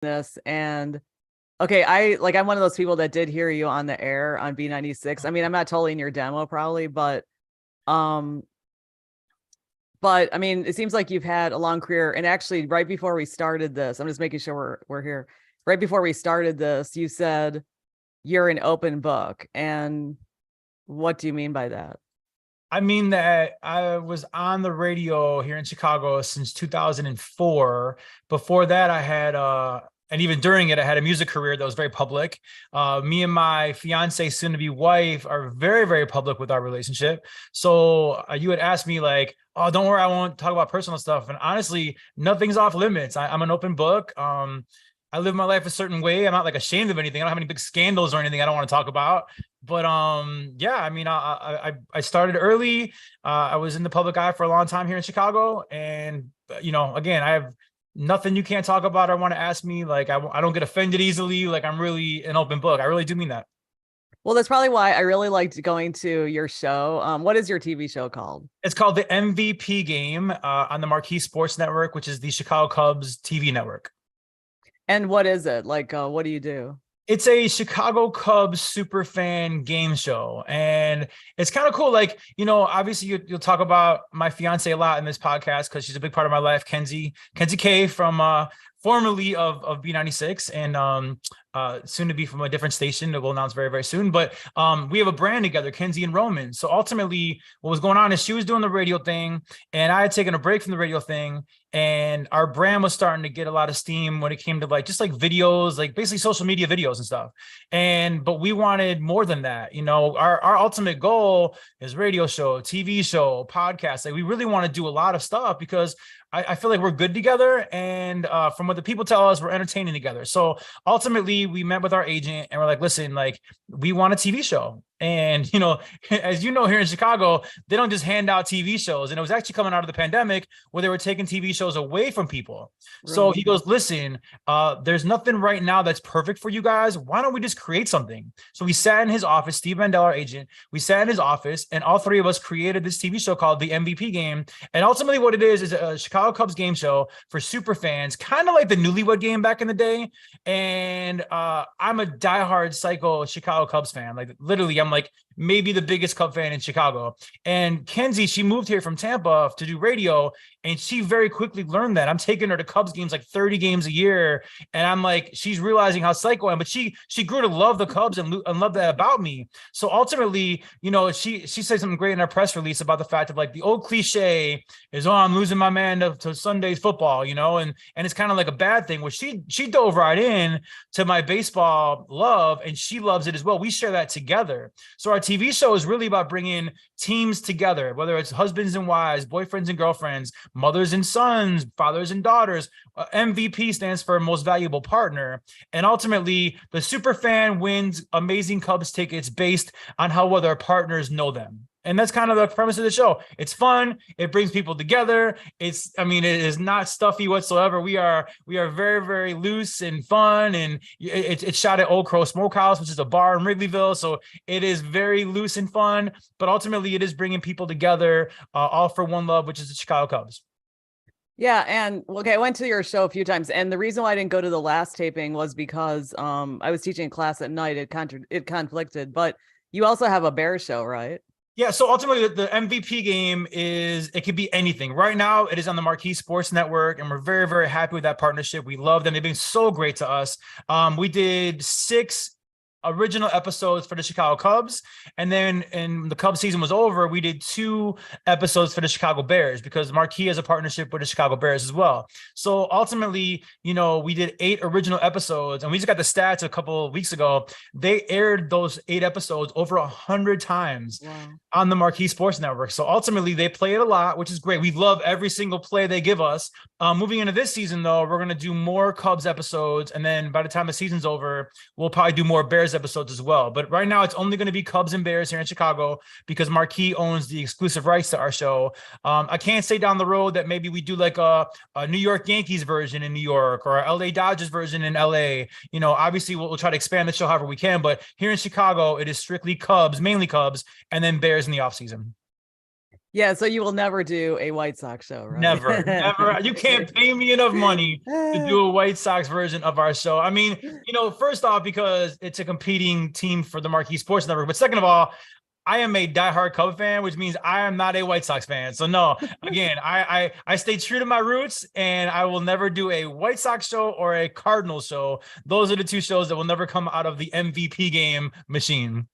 this. And okay, I'm one of those people that did hear you on the air on B96. I mean, I'm not totally in your demo probably, um, but I mean, it seems like you've had a long career. And actually, right before we started this, I'm just making sure we're here. Right before we started this, you said you're an open book. And what do you mean by that? I mean that I was on the radio here in Chicago since 2004. Before that, I had and even during it, I had a music career that was very public. Me and my fiance, soon to be wife, are very, very public with our relationship. So you had asked me like, "Oh, don't worry, I won't talk about personal stuff." And honestly, nothing's off limits. I'm an open book. I live my life a certain way. I'm not like ashamed of anything. I don't have any big scandals or anything I don't want to talk about. But yeah, I mean, I started early. I was in the public eye for a long time here in Chicago, and again, I have nothing you can't talk about or want to ask me. Like I don't get offended easily. Like I'm really an open book. I really do mean that. Well, that's probably why I really liked going to your show. What is your TV show called? It's called the MVP Game on the Marquee Sports Network, which is the Chicago Cubs TV network. And what is it? What do you do? It's a Chicago Cubs super fan game show, and it's kind of cool. Like, obviously you'll talk about my fiance a lot in this podcast because she's a big part of my life, Kenzie K from formerly of B96 and soon to be from a different station that we'll announce very, very soon. But we have a brand together, Kenzie and Roman. So ultimately what was going on is she was doing the radio thing and I had taken a break from the radio thing, and our brand was starting to get a lot of steam when it came to like videos, like basically social media videos and stuff. But we wanted more than that. Our ultimate goal is radio show, TV show, podcast. Like we really want to do a lot of stuff because I feel like we're good together. And from what the people tell us, we're entertaining together. So ultimately we met with our agent and we're like, listen, like we want a TV show. And, as you know, here in Chicago, they don't just hand out TV shows. And it was actually coming out of the pandemic where they were taking TV shows away from people. Right. So he goes, listen, there's nothing right now that's perfect for you guys. Why don't we just create something? So we sat in his office, Steve Mandel, our agent, we sat in his office and all three of us created this TV show called the MVP Game. And ultimately what it is a Chicago Cubs game show for super fans, kind of like the Newlywed Game back in the day. And I'm a diehard psycho Chicago Cubs fan. Like literally, I'm like maybe the biggest Cub fan in Chicago. And Kenzie, she moved here from Tampa to do radio, and she very quickly learned that. I'm taking her to Cubs games, like 30 games a year, and I'm like, she's realizing how psycho I am. But she grew to love the Cubs and love that about me. So ultimately, she said something great in her press release about the fact of like the old cliche is, oh, I'm losing my man to Sunday's football, and it's kind of like a bad thing. Where she dove right in to my baseball love, and she loves it as well. We share that together. So our TV show is really about bringing teams together, whether it's husbands and wives, boyfriends and girlfriends, mothers and sons, fathers and daughters. MVP stands for most valuable partner. And ultimately, the super fan wins amazing Cubs tickets based on how well their partners know them. And that's kind of the premise of the show. It's fun. It brings people together. It is not stuffy whatsoever. We are very, very loose and fun. And it's shot at Old Crow Smokehouse, which is a bar in Wrigleyville. So it is very loose and fun. But ultimately, it is bringing people together, all for one love, which is the Chicago Cubs. Yeah, and okay, I went to your show a few times, and the reason why I didn't go to the last taping was because I was teaching a class at night. It conflicted, but you also have a bear show, right? Yeah, so ultimately the MVP Game it could be anything. Right now, it is on the Marquee Sports Network, and we're very, very happy with that partnership. We love them. They've been so great to us. We did 6 original episodes for the Chicago Cubs, and then when the Cubs season was over, we did 2 episodes for the Chicago Bears because Marquee has a partnership with the Chicago Bears as well. So ultimately, we did 8 original episodes, and we just got the stats a couple of weeks ago. They aired those 8 episodes over 100 times. Wow. On the Marquee Sports Network. So ultimately they play it a lot, which is great. We love every single play they give us. Moving into this season though, we're going to do more Cubs episodes. And then by the time the season's over, we'll probably do more Bears episodes as well. But right now it's only going to be Cubs and Bears here in Chicago because Marquee owns the exclusive rights to our show. I can't say down the road that maybe we do like a New York Yankees version in New York or a LA Dodgers version in LA. Obviously we'll try to expand the show however we can, but here in Chicago, it is strictly Cubs, mainly Cubs, and then Bears in the offseason. Yeah, so you will never do a White Sox show, right? Never, never. You can't pay me enough money to do a White Sox version of our show. I mean, first off, because it's a competing team for the Marquee Sports Network. But second of all, I am a diehard Cub fan, which means I am not a White Sox fan. So no, again, I stay true to my roots, and I will never do a White Sox show or a Cardinals show. Those are the two shows that will never come out of the MVP game machine.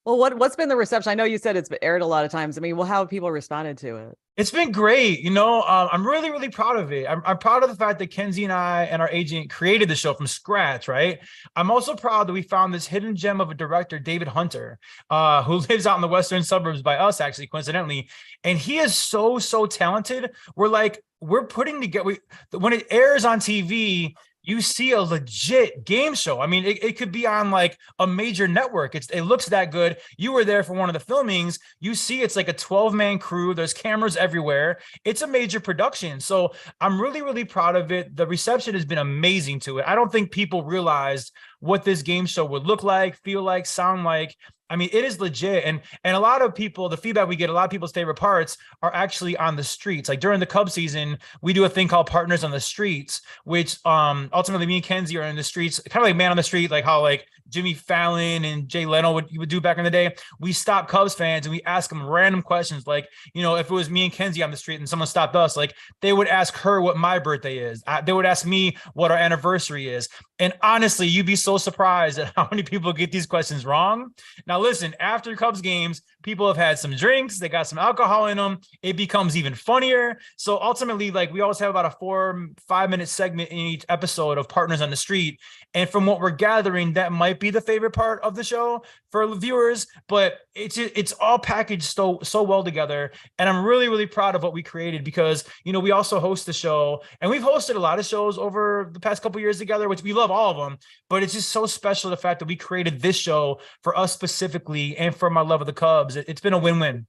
Well, what's been the reception? I know you said it's been aired a lot of times. I mean, well, how have people responded to it? It's been great. I'm really, really proud of it. I'm proud of the fact that Kenzie and I and our agent created the show from scratch, right? I'm also proud that we found this hidden gem of a director, David Hunter, who lives out in the western suburbs by us, actually, coincidentally. And he is so, so talented. We're putting together, when it airs on TV, you see a legit game show. I mean, it could be on like a major network. It looks that good. You were there for one of the filmings. You see it's like a 12-man crew. There's cameras everywhere. It's a major production. So I'm really, really proud of it. The reception has been amazing to it. I don't think people realized what this game show would look like, feel like, sound like. I mean, it is legit. And a lot of people, the feedback we get, a lot of people's favorite parts are actually on the streets. Like during the Cub season, we do a thing called Partners on the Streets, which ultimately me and Kenzie are in the streets, kind of like Man on the Street, like how like Jimmy Fallon and Jay Leno would do back in the day. We stop Cubs fans and we ask them random questions. Like, if it was me and Kenzie on the street and someone stopped us, like they would ask her what my birthday is. They would ask me what our anniversary is. And honestly, you'd be so surprised at how many people get these questions wrong. Now, listen, after Cubs games, people have had some drinks. They got some alcohol in them. It becomes even funnier. So ultimately, like we always have about a 4-5 minute segment in each episode of Partners on the Street. And from what we're gathering, that might be the favorite part of the show for viewers, but it's all packaged so well together. And I'm really, really proud of what we created because, we also host the show, and we've hosted a lot of shows over the past couple of years together, which we love all of them, but it's just so special, the fact that we created this show for us specifically and for my love of the Cubs. It's been a win-win.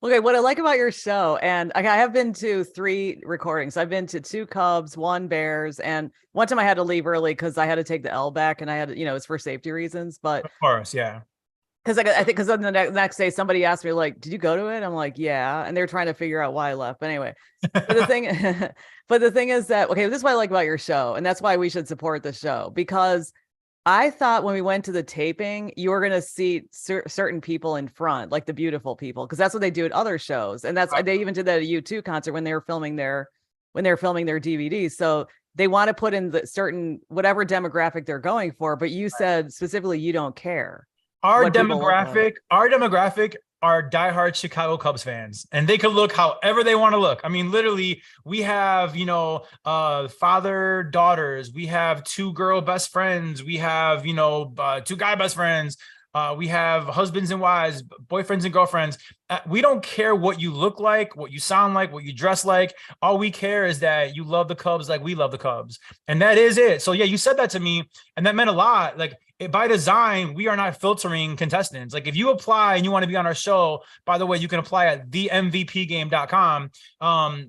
Okay, what I like about your show, and I have been to 3 recordings. I've been to 2 Cubs, 1 Bears, and one time I had to leave early because I had to take the L back, and I had to, it's for safety reasons. But of course, yeah. Because I think because then the next day somebody asked me like, "Did you go to it?" I'm like, "Yeah," and they're trying to figure out why I left. But anyway, but the thing, is that this is what I like about your show, and that's why we should support the show, because I thought when we went to the taping, you were going to see certain people in front, like the beautiful people, because that's what they do at other shows. And they even did that at a U2 concert when they were filming their DVDs. So they want to put in the certain, whatever demographic they're going for. But you said specifically, you don't care. Our demographic are diehard Chicago Cubs fans, and they could look however they want to look. I mean, literally, we have, father daughters, we have 2 girl best friends, we have, 2 guy best friends, we have husbands and wives, boyfriends and girlfriends. We don't care what you look like, what you sound like, what you dress like. All we care is that you love the Cubs like we love the Cubs. And that is it. So yeah, you said that to me, and that meant a lot. Like, by design, we are not filtering contestants. Like if you apply and you want to be on our show, by the way, you can apply at themvpgame.com.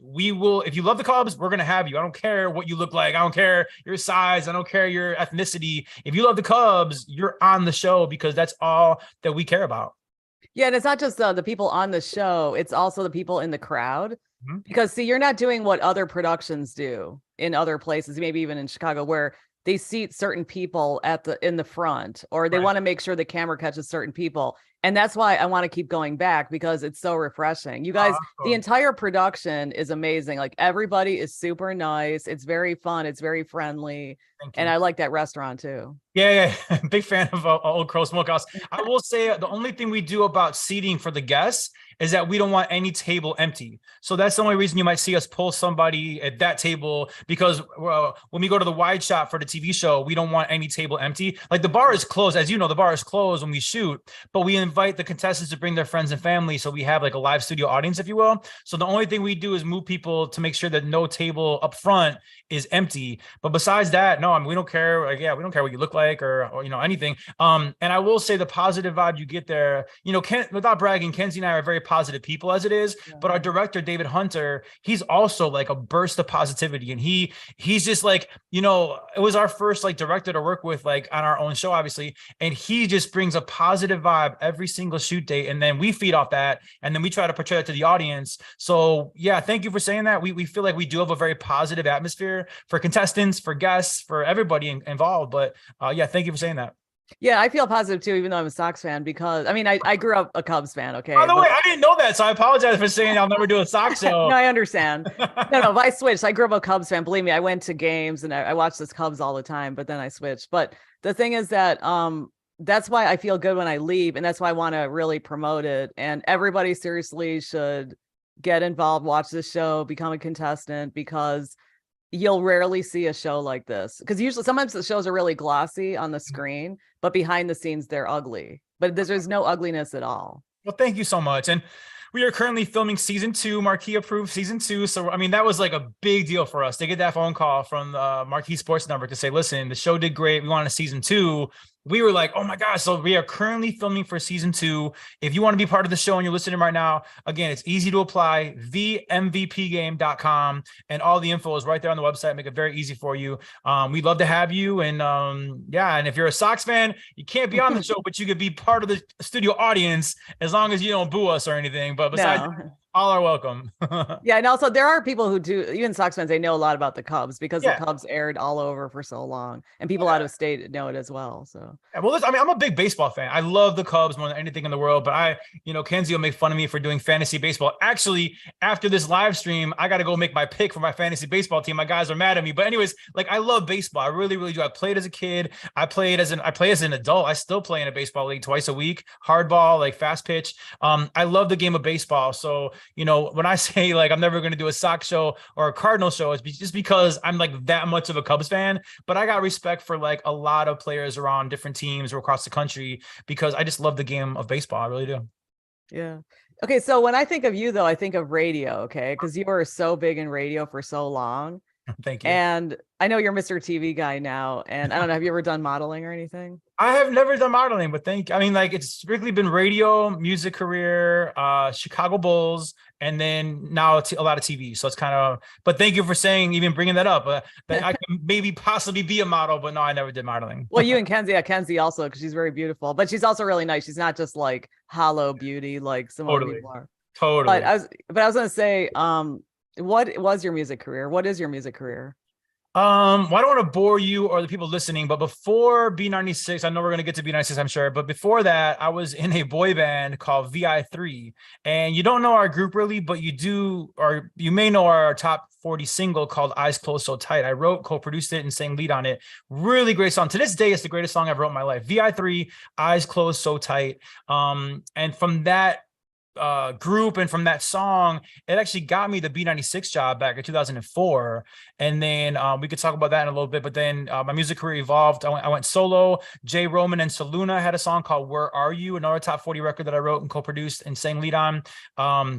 We will, if you love the Cubs, we're going to have you. I don't care what you look like. I don't care your size. I don't care your ethnicity. If you love the Cubs, you're on the show because that's all that we care about. Yeah. And it's not just the people on the show. It's also the people in the crowd. Mm-hmm. Because see, you're not doing what other productions do in other places, maybe even in Chicago, where they seat certain people in the front, or they want to make sure the camera catches certain people. And that's why I want to keep going back, because it's so refreshing. You guys, the entire production is amazing. Like everybody is super nice. It's very fun. It's very friendly. And I like that restaurant too. Yeah. Big fan of Old Crow Smokehouse. I will say the only thing we do about seating for the guests is that we don't want any table empty. So that's the only reason you might see us pull somebody at that table, because when we go to the wide shot for the TV show, we don't want any table empty. Like the bar is closed. As you know, the bar is closed when we shoot, but we invite the contestants to bring their friends and family. So we have like a live studio audience, if you will. So the only thing we do is move people to make sure that no table up front is empty. But besides that, no, I mean, we don't care. Like, yeah, we don't care what you look like or anything. And I will say the positive vibe you get there, without bragging, Kenzie and I are very positive people as it is, but our director, David Hunter, he's also like a burst of positivity. And he's just like, it was our first like director to work with, like on our own show, obviously. And he just brings a positive vibe every every single shoot date, and then we feed off that, and then we try to portray it to the audience. So yeah, thank you for saying that. We feel like we do have a very positive atmosphere for contestants, for guests, for everybody involved. But yeah, thank you for saying that. Yeah, I feel positive too, even though I'm a Sox fan, because I mean, I grew up a Cubs fan. Okay. By the way, I didn't know that, so I apologize for saying I'll never do a Sox show. No, I understand. No, but I switched. I grew up a Cubs fan. Believe me, I went to games and I watched this Cubs all the time, but then I switched. But the thing is that that's why I feel good when I leave, and that's why I want to really promote it. And everybody seriously should get involved, watch this show, become a contestant, because you'll rarely see a show like this. Because usually sometimes the shows are really glossy on the screen, but behind the scenes they're ugly. But there's no ugliness at all. Well, thank you so much. And we are currently filming season 2, Marquee approved season 2. So, I mean, that was like a big deal for us to get that phone call from the Marquee Sports Network to say, listen, the show did great. We want a season 2. We were like, oh my gosh. So we are currently filming for season 2. If you want to be part of the show and you're listening right now, again, it's easy to apply, themvpgame.com, and all the info is right there on the website. Make it very easy for you. We'd love to have you. And yeah, and if you're a Sox fan, you can't be on the show, but you could be part of the studio audience as long as you don't boo us or anything. But besides, all are welcome. Yeah, and also there are people who do, even Sox fans, they know a lot about the Cubs because the Cubs aired all over for so long, and people out of state know it as well. So well, listen, I mean, I'm a big baseball fan. I love the Cubs more than anything in the world. But Kenzie will make fun of me for doing fantasy baseball. Actually, after this live stream, I got to go make my pick for my fantasy baseball team. My guys are mad at me. But anyways, like, I love baseball. I really, really do. I played as a kid. I play as an adult. I still play in a baseball league twice a week. Hardball, like fast pitch. I love the game of baseball. So when I say like I'm never going to do a Sox show or a Cardinal show, it's just because I'm like that much of a Cubs fan. But I got respect for like a lot of players around different teams or across the country because I just love the game of baseball. I really do. Yeah. Okay. So when I think of you, though, I think of radio. Okay. Because you were so big in radio for so long. Thank you. And I know you're Mr. TV guy now. And I don't know, have you ever done modeling or anything? I have never done modeling, but it's strictly been radio, music career, Chicago Bulls, and then now a lot of TV. So it's kind of, but thank you for saying, even bringing that up, that I can maybe possibly be a model, but no, I never did modeling. Well, you and Kenzie also, because she's very beautiful, but she's also really nice. She's not just like hollow beauty like some other people are. Totally. But I was going to say, what was your music career? What is your music career? Well, I don't want to bore you or the people listening, but before B96, I know we're going to get to B96, I'm sure. But before that, I was in a boy band called VI3. And you don't know our group really, but you do, or you may know our top 40 single called Eyes Closed So Tight. I wrote, co-produced it, and sang lead on it. Really great song. To this day, it's the greatest song I've wrote in my life. VI3, Eyes Closed So Tight. And from that group and from that song, it actually got me the B96 job back in 2004. And then we could talk about that in a little bit, but then my music career evolved. I went solo. Jay Roman and Saluna had a song called Where Are You, another top 40 record that I wrote and co-produced and sang lead on.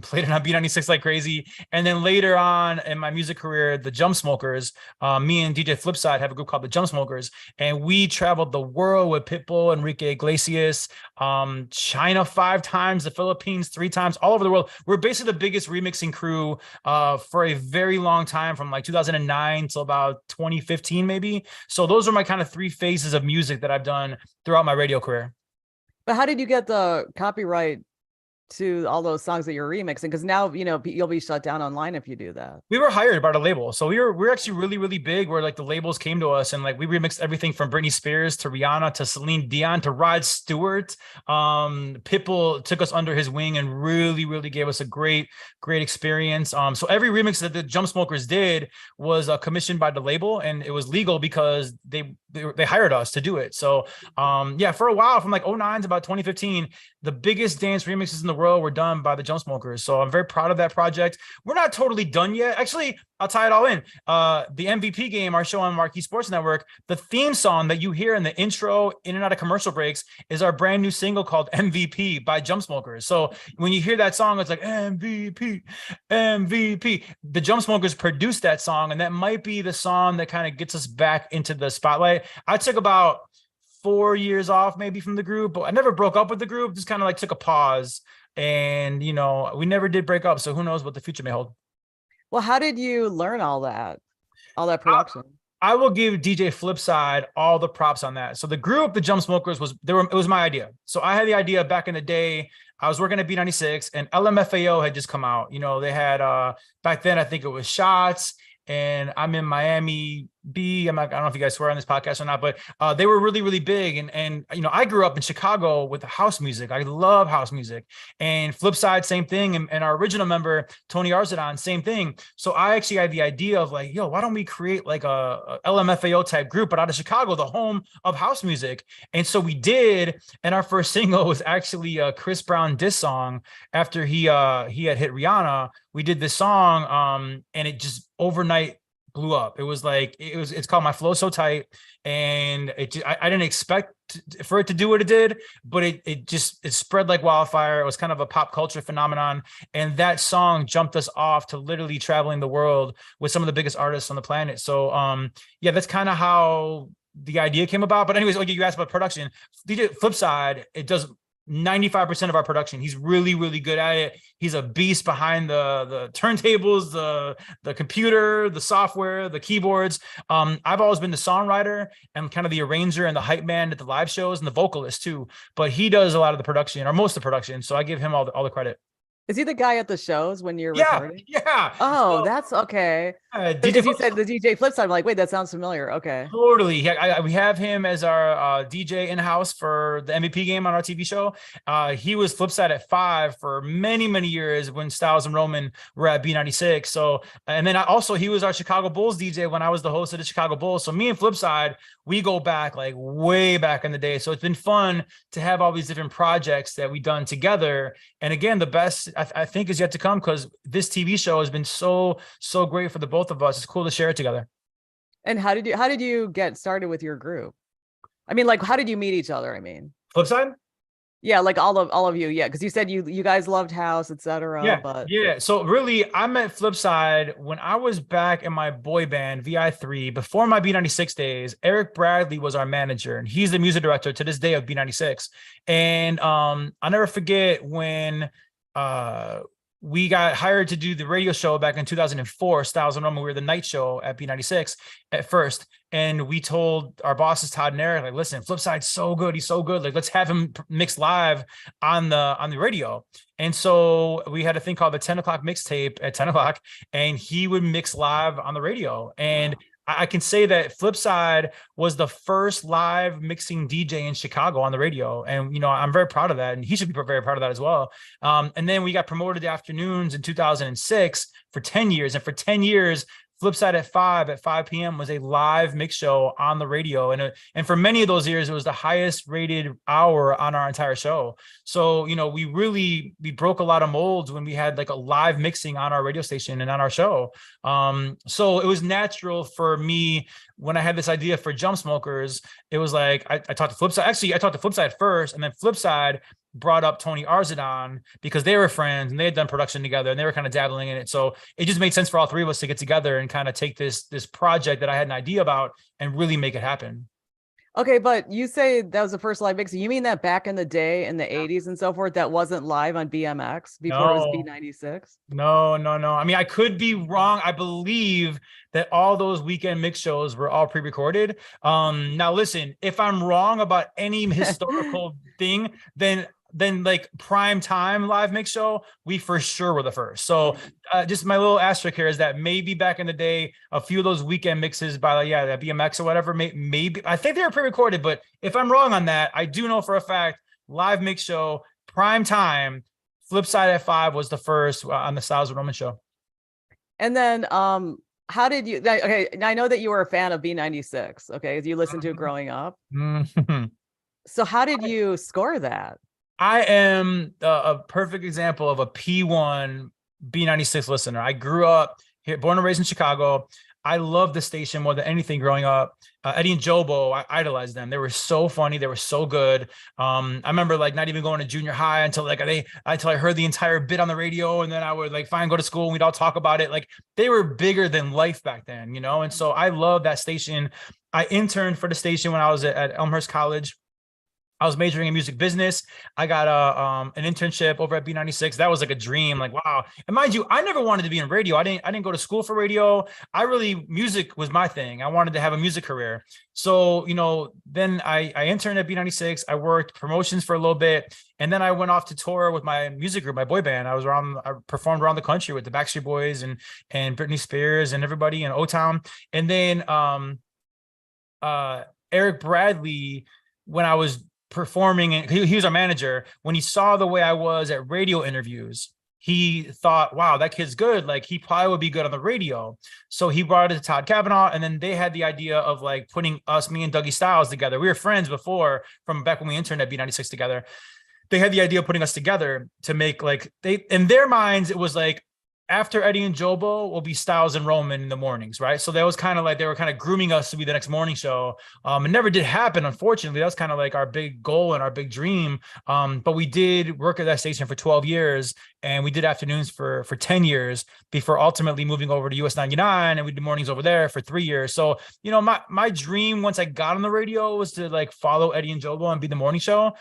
Played it on B96 like crazy. And then later on in my music career, the Jump Smokers, me and DJ Flipside have a group called the Jump Smokers, and we traveled the world with Pitbull, Enrique Iglesias, China 5 times, the Philippines 3 times, all over the world. We're basically the biggest remixing crew for a very long time, from like 2009 till about 2015 maybe. So those are my kind of 3 phases of music that I've done throughout my radio career. But how did you get the copyright to all those songs that you're remixing? Because now, you'll be shut down online if you do that. We were hired by the label. So we're actually really, really big, where like the labels came to us and like we remixed everything from Britney Spears to Rihanna to Celine Dion to Rod Stewart. Pitbull took us under his wing and really, really gave us a great experience. So every remix that the Jump Smokers did was commissioned by the label, and it was legal because they hired us to do it. So for a while, from like 2009 to about 2015, the biggest dance remixes in the world were done by the Jump Smokers. So I'm very proud of that project. We're not totally done yet. Actually, I'll tie it all in. The MVP game, our show on Marquee Sports Network, the theme song that you hear in the intro, in and out of commercial breaks, is our brand new single called MVP by Jump Smokers. So when you hear that song, it's like MVP, MVP. The Jump Smokers produced that song, and that might be the song that kind of gets us back into the spotlight. I took about 4 years off maybe from the group, but I never broke up with the group, just kind of like took a pause, and we never did break up. So who knows what the future may hold. Well, how did you learn all that production? I will give DJ Flipside all the props on that. So the group, the Jump Smokers, it was my idea. So I had the idea back in the day. I was working at B96 and LMFAO had just come out. You know, they had back then, I think it was Shots, and I'm in Miami B. I don't know if you guys swear on this podcast or not, but they were really, really big. And you know, I grew up in Chicago with the house music. I love house music. And Flipside, same thing. And our original member, Tony Arzadon, same thing. So I actually had the idea of like, yo, why don't we create like a LMFAO type group, but out of Chicago, the home of house music. And so we did. And our first single was actually a Chris Brown diss song after he had hit Rihanna. We did this song and it just overnight blew up. It was like, it's called My Flow So Tight. And I didn't expect for it to do what it did, but it spread like wildfire. It was kind of a pop culture phenomenon. And that song jumped us off to literally traveling the world with some of the biggest artists on the planet. So yeah, that's kind of how the idea came about. But anyways, okay, you asked about production. DJ Flipside, it does 95% of our production. He's really, really good at it. He's a beast behind the turntables, the computer, the software, the keyboards. I've always been the songwriter and kind of the arranger and the hype man at the live shows and the vocalist too. But he does a lot of the production or most of the production. So I give him all the credit. Is he the guy at the shows when you're recording? Yeah. Oh, so, that's okay. Because you said the DJ Flipside, I'm like, wait, that sounds familiar. Okay. Totally. We have him as our DJ in-house for the MVP game on our TV show. He was Flipside at 5 for many, many years when Stylz and Roman were at B96. So, and then he was our Chicago Bulls DJ when I was the host of the Chicago Bulls. So me and Flipside, we go back like way back in the day. So it's been fun to have all these different projects that we've done together. And again, the best I think is yet to come because this TV show has been so great for the both of us. It's cool to share it together. And how did you get started with your group? I mean, like, how did you meet each other? I mean, Flipside? Yeah, like all of you. Yeah, because you said you guys loved house, etc. Yeah, yeah. So really, I met Flipside when I was back in my boy band VI3 before my B96 days. Eric Bradley was our manager, and he's the music director to this day of B96. And I'll never forget when we got hired to do the radio show back in 2004, Stylz and Roman. We were the night show at B96 at first. And we told our bosses, Todd and Eric, like, listen, Flipside's so good. He's so good. Like, let's have him mix live on the radio. And so we had a thing called the 10 o'clock mixtape at 10 o'clock, and he would mix live on the radio. And I can say that Flipside was the first live mixing DJ in Chicago on the radio. And, you know, I'm very proud of that. And he should be very proud of that as well. And then we got promoted to afternoons in 2006 for 10 years. And for 10 years, Flipside at 5 p.m. was a live mix show on the radio. And for many of those years, it was the highest rated hour on our entire show. So, you know, we broke a lot of molds when we had like a live mixing on our radio station and on our show. So it was natural for me when I had this idea for Jump Smokers. It was like, I talked to Flipside. Actually, I talked to Flipside first, and then Flipside brought up Tony Arzadon because they were friends and they had done production together and they were kind of dabbling in it. So it just made sense for all three of us to get together and kind of take this project that I had an idea about and really make it happen. Okay, but you say that was the first live mixing. You mean that back in the day in the 80s and so forth, that wasn't live on BMX before it was B96? No. I mean, I could be wrong. I believe that all those weekend mix shows were all pre-recorded. Now listen, if I'm wrong about any historical thing, then like prime time live mix show, we for sure were the first. So just my little asterisk here is that maybe back in the day, a few of those weekend mixes by that BMX or whatever, maybe I think they were pre-recorded, but if I'm wrong on that, I do know for a fact live mix show, prime time, Flipside at 5 was the first on the Stylz and Roman show. And then how did you, okay, I know that you were a fan of B96, okay, you listened to it growing up. So how did you score that? I am a perfect example of a P1 B96 listener. I grew up here, born and raised in Chicago. I loved the station more than anything growing up. Eddie and Jobo, I idolized them. They were so funny. They were so good. I remember like not even going to junior high until I heard the entire bit on the radio, and then I would like go to school and we'd all talk about it. Like they were bigger than life back then, you know? And so I love that station. I interned for the station when I was at Elmhurst College. I was majoring in music business. I got an internship over at B96. That was like a dream. Like, wow. And mind you, I never wanted to be in radio. I didn't go to school for radio. Music was my thing. I wanted to have a music career. So, then I interned at B96. I worked promotions for a little bit. And then I went off to tour with my music group, my boy band. I performed around the country with the Backstreet Boys and Britney Spears and everybody in O-Town. And then Eric Bradley, when I was performing, and he was our manager, when he saw the way I was at radio interviews, he thought, wow, that kid's good. Like, he probably would be good on the radio. So he brought it to Todd Kavanaugh, and then they had the idea of like putting me and Dougie Stylz together. We were friends before, from back when we interned at B96 together. They had the idea of putting us together to make, like, in their minds, it was like, after Eddie and Jobo will be Stylz and Roman in the mornings, right? So that was kind of like they were kind of grooming us to be the next morning show. It never did happen, unfortunately. That was kind of like our big goal and our big dream. But we did work at that station for 12 years, and we did afternoons for 10 years before ultimately moving over to US 99, and we did mornings over there for 3 years. So, my dream once I got on the radio was to like follow Eddie and Jobo and be the morning show.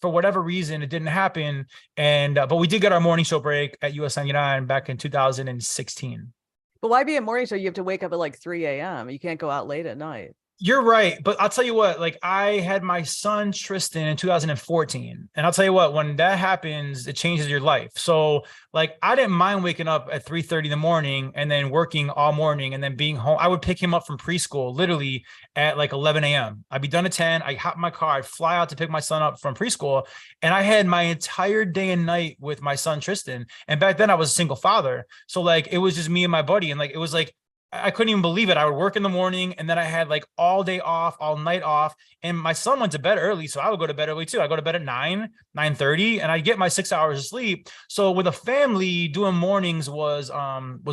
For whatever reason, it didn't happen. But we did get our morning show break at US 99 back in 2016. But why be a morning show? You have to wake up at like 3 a.m. You can't go out late at night. You're right. But I'll tell you what, like, I had my son Tristan in 2014. And I'll tell you what, when that happens, it changes your life. So like, I didn't mind waking up at 3:30 in the morning and then working all morning and then being home. I would pick him up from preschool literally at like 11 a.m. I'd be done at 10. I hop in my car, I'd fly out to pick my son up from preschool. And I had my entire day and night with my son Tristan. And back then I was a single father. So like, it was just me and my buddy. And like, it was like, I couldn't even believe it. I would work in the morning, and then I had like all day off, all night off. And my son went to bed early, so I would go to bed early too. I go to bed at 9:30, and I get my 6 hours of sleep. So with a family, doing mornings was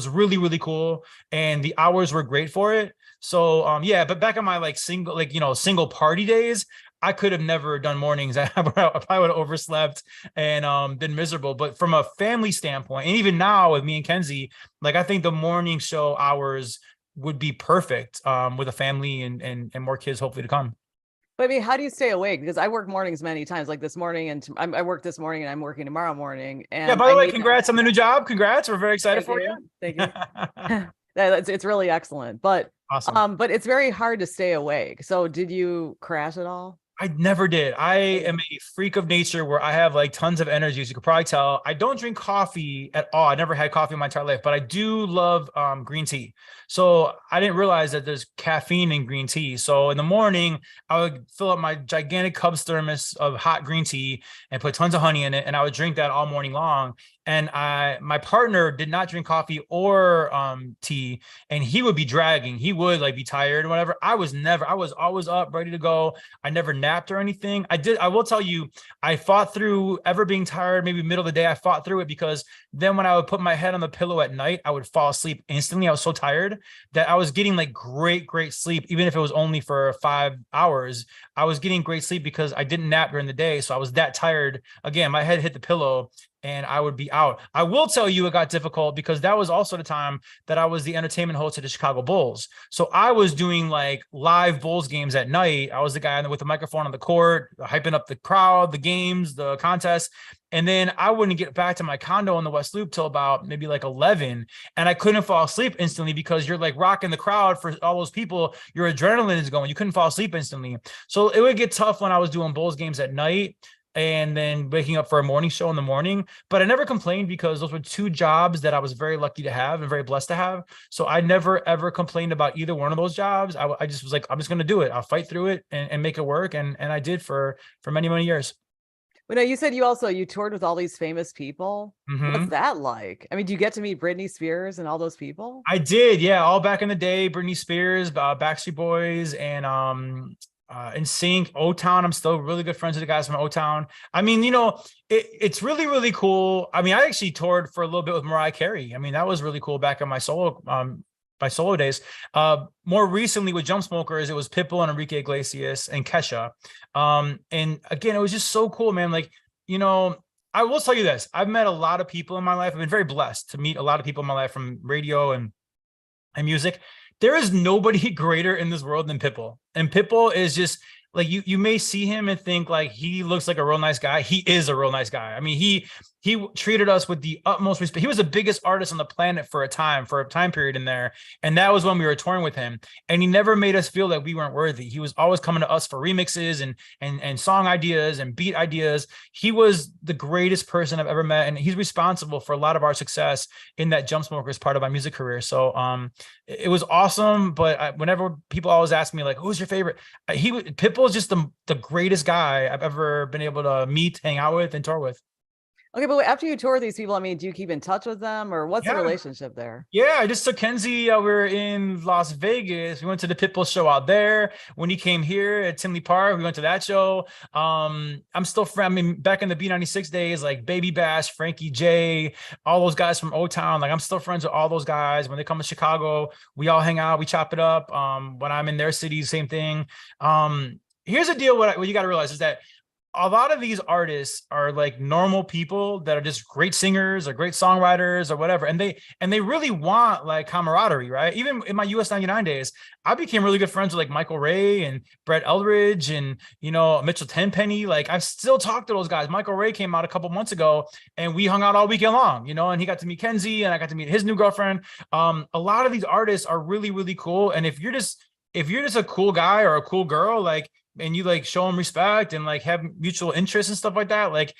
really, really cool, and the hours were great for it. So yeah, but back on my like single party days, I could have never done mornings. I probably would have overslept and been miserable. But from a family standpoint, and even now with me and Kenzie, like, I think the morning show hours would be perfect with a family and more kids hopefully to come. But I mean, how do you stay awake? Because I work mornings many times, like this morning, and I work this morning, and I'm working tomorrow morning. And yeah, by the way, congrats on the new job. Congrats. We're very excited for you. Thank you. It's really excellent. But awesome. But it's very hard to stay awake. So did you crash at all? I never did. I am a freak of nature where I have like tons of energy. As you could probably tell, I don't drink coffee at all. I never had coffee in my entire life, but I do love green tea. So I didn't realize that there's caffeine in green tea. So in the morning, I would fill up my gigantic Cubs thermos of hot green tea and put tons of honey in it. And I would drink that all morning long. And my partner did not drink coffee or tea, and he would be dragging. He would like be tired or whatever. I was always up, ready to go. I never napped or anything. I will tell you, I fought through ever being tired, maybe middle of the day. I fought through it because then when I would put my head on the pillow at night, I would fall asleep instantly. I was so tired that I was getting like great sleep. Even if it was only for 5 hours, I was getting great sleep because I didn't nap during the day. So I was that tired. Again, my head hit the pillow and I would be out. I will tell you it got difficult because that was also the time that I was the entertainment host of the Chicago Bulls. So I was doing like live Bulls games at night. I was the guy with the microphone on the court, hyping up the crowd, the games, the contests. And then I wouldn't get back to my condo on the West Loop till about maybe like 11. And I couldn't fall asleep instantly because you're like rocking the crowd for all those people. Your adrenaline is going. You couldn't fall asleep instantly. So it would get tough when I was doing Bulls games at night and then waking up for a morning show in the morning. But I never complained because those were two jobs that I was very lucky to have and very blessed to have. So I never, ever complained about either one of those jobs. I just was like, I'm just going to do it. I'll fight through it and make it work. And I did for many, many years. But no, you said you toured with all these famous people. Mm-hmm. What's that like? I mean, do you get to meet Britney Spears and all those people? I did. Yeah. All back in the day, Britney Spears, Backstreet Boys, and in Sync, O-Town. I'm still really good friends with the guys from O-Town. I mean, it's really, really cool. I mean, I actually toured for a little bit with Mariah Carey. I mean, that was really cool back in my solo days. More recently with Jump Smokers, it was Pitbull and Enrique Iglesias and Kesha. And again, it was just so cool, man. Like, I will tell you this. I've met a lot of people in my life. I've been very blessed to meet a lot of people in my life from radio and music. There is nobody greater in this world than Pitbull. And Pitbull is just like you may see him and think like he looks like a real nice guy. He is a real nice guy. I mean, he treated us with the utmost respect. He was the biggest artist on the planet for a time period in there. And that was when we were touring with him. And he never made us feel like we weren't worthy. He was always coming to us for remixes and song ideas and beat ideas. He was the greatest person I've ever met. And he's responsible for a lot of our success in that Jump Smokers part of my music career. So it was awesome. But whenever people always ask me like, who's your favorite? Pitbull is just the greatest guy I've ever been able to meet, hang out with, and tour with. Okay, but after you tour these people, I mean, do you keep in touch with them, or what's the relationship there? Yeah, I just took Kenzie. We were in Las Vegas. We went to the Pitbull show out there. When he came here at Tinley Park, we went to that show. I'm still friend. I mean, back in the B96 days, like Baby Bash, Frankie J, all those guys from O-Town. Like I'm still friends with all those guys. When they come to Chicago, we all hang out, we chop it up. When I'm in their city, same thing. Here's the deal. What you got to realize is that a lot of these artists are like normal people that are just great singers or great songwriters or whatever. And they really want like camaraderie, right? Even in my US 99 days, I became really good friends with like Michael Ray and Brett Eldridge and, you know, Mitchell Tenpenny. Like I still talk to those guys. Michael Ray came out a couple months ago and we hung out all weekend long, you know, and he got to meet Kenzie and I got to meet his new girlfriend. A lot of these artists are really, really cool. And if you're just a cool guy or a cool girl, like, and you like show them respect and like have mutual interests and stuff like that, like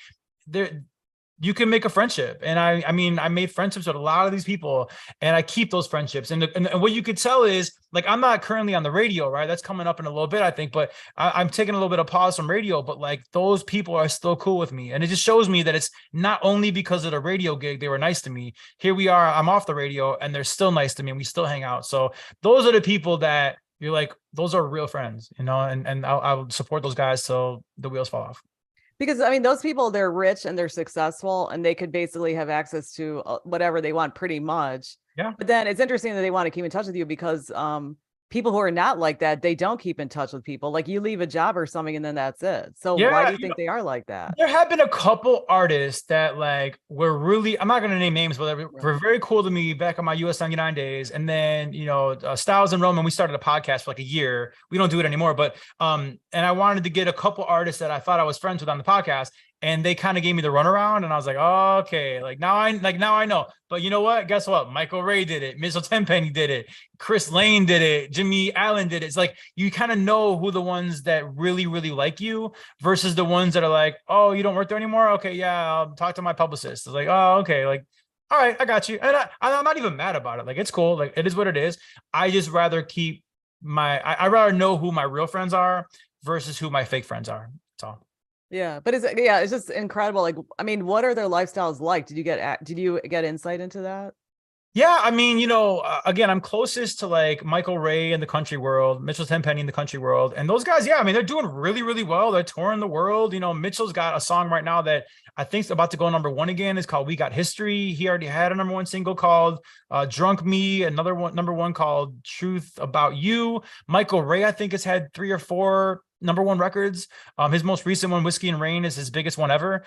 you can make a friendship. And I mean, I made friendships with a lot of these people and I keep those friendships. And what you could tell is like, I'm not currently on the radio, right? That's coming up in a little bit, I think, but I'm taking a little bit of pause from radio, but like those people are still cool with me. And it just shows me that it's not only because of the radio gig, they were nice to me. Here we are, I'm off the radio and they're still nice to me and we still hang out. So those are the people that you're like, those are real friends, you know, and I'll support those guys till the wheels fall off. Because I mean, those people, they're rich and they're successful and they could basically have access to whatever they want pretty much. Yeah. But then it's interesting that they want to keep in touch with you because people who are not like that, they don't keep in touch with people. Like you leave a job or something and then that's it. So yeah, why do you think they are like that? There have been a couple artists that like were really, I'm not going to name names, but they were very cool to me back on my US 99 days. And then, you know, Stylz and Roman, we started a podcast for like a year. We don't do it anymore, but and I wanted to get a couple artists that I thought I was friends with on the podcast. And they kind of gave me the runaround and I was like, oh, okay, now I know. But you know what? Guess what? Michael Ray did it. Mitchell Tenpenny did it. Chris Lane did it. Jimmy Allen did it. It's like, you kind of know who the ones that really, really like you versus the ones that are like, oh, you don't work there anymore? Okay, yeah, I'll talk to my publicist. It's like, oh, okay. Like, all right, I got you. And I'm not even mad about it. Like, it's cool. Like, it is what it is. I just rather keep I rather know who my real friends are versus who my fake friends are. That's all. Yeah, but it's just incredible. Like, I mean, what are their lifestyles like? Did you get insight into that? Yeah, I mean, you know, again, I'm closest to like Michael Ray in the country world, Mitchell Tenpenny in the country world, and those guys. Yeah, I mean, they're doing really, really well. They're touring the world. You know, Mitchell's got a song right now that I think is about to go #1 again. It's called "We Got History." He already had a #1 single called "Drunk Me," another one #1 called "Truth About You." Michael Ray, I think, has had 3 or 4 #1 records. His most recent one, Whiskey and Rain, is his biggest one ever.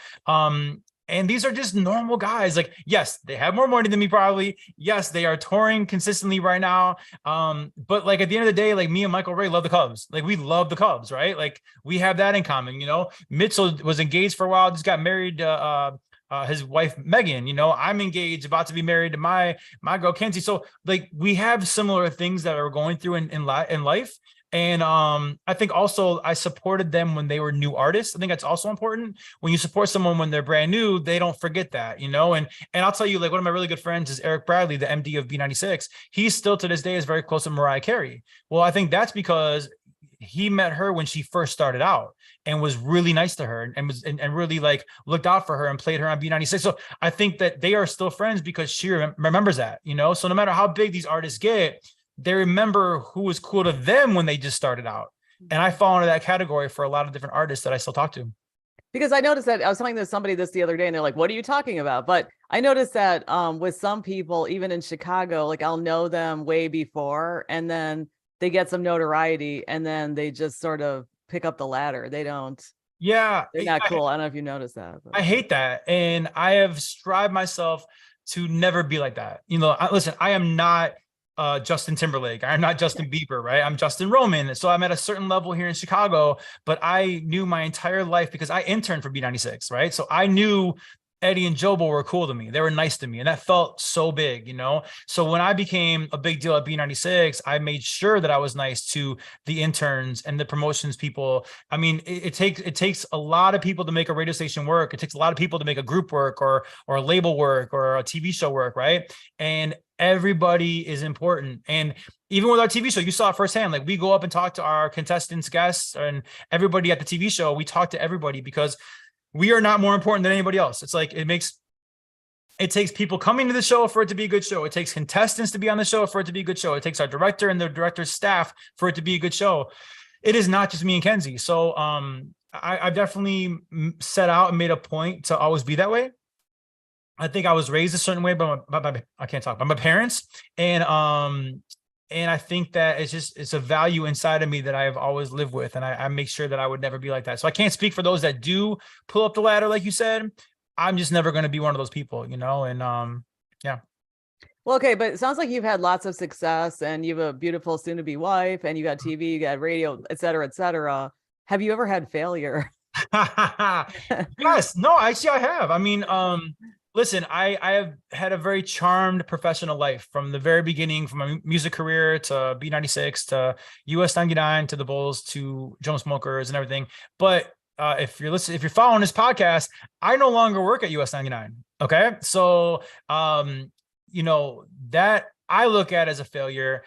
And these are just normal guys. Like, yes, they have more money than me probably. Yes, they are touring consistently right now. But like at the end of the day, like me and Michael Ray love the Cubs. Like we love the Cubs, right? Like we have that in common, you know. Mitchell was engaged for a while, just got married to his wife Megan. You know, I'm engaged, about to be married to my girl Kenzie. So like we have similar things that are going through in life. And I think also I supported them when they were new artists. I think that's also important. When you support someone when they're brand new, they don't forget that, you know. And I'll tell you, like, one of my really good friends is Eric Bradley, the MD of B96. He's still to this day is very close to Mariah Carey. Well, I think that's because he met her when she first started out and was really nice to her and really like looked out for her and played her on B96. So I think that they are still friends because she remembers that, you know. So no matter how big these artists get, they remember who was cool to them when they just started out. And I fall into that category for a lot of different artists that I still talk to. Because I noticed that I was telling somebody this the other day and they're like, what are you talking about? But I noticed that with some people, even in Chicago, like I'll know them way before and then they get some notoriety and then they just sort of pick up the ladder. They don't. Yeah. They're not cool. I don't know if you noticed that. But I hate that. And I have strived myself to never be like that. You know, listen, I am not Justin Timberlake. I'm not Justin Bieber, right? I'm Justin Roman. So I'm at a certain level here in Chicago, but I knew my entire life because I interned for B96, right? So I knew Eddie and Jobo were cool to me. They were nice to me. And that felt so big, you know? So when I became a big deal at B96, I made sure that I was nice to the interns and the promotions people. I mean, it takes a lot of people to make a radio station work. It takes a lot of people to make a group work or a label work or a TV show work, right? And everybody is important. And even with our TV show, you saw it firsthand. Like we go up and talk to our contestants, guests, and everybody at the TV show. We talk to everybody because we are not more important than anybody else. It's like it takes people coming to the show for it to be a good show. It takes contestants to be on the show for it to be a good show. It takes our director and the director's staff for it to be a good show. It is not just me and Kenzie. So I've definitely set out and made a point to always be that way. I think I was raised a certain way by I can't talk, by my parents. And I think that it's a value inside of me that I have always lived with. And I make sure that I would never be like that. So I can't speak for those that do pull up the ladder, like you said. I'm just never going to be one of those people, you know? And yeah. Well, okay, but it sounds like you've had lots of success and you have a beautiful soon to be wife and you got TV, you got radio, et cetera, et cetera. Have you ever had failure? Yes. No, actually I have. I mean, listen, I have had a very charmed professional life from the very beginning, from my music career to B96 to US 99 to the Bulls to Jones Smokers and everything. But if you're following this podcast, I no longer work at US 99. Okay. So, you know, that I look at as a failure.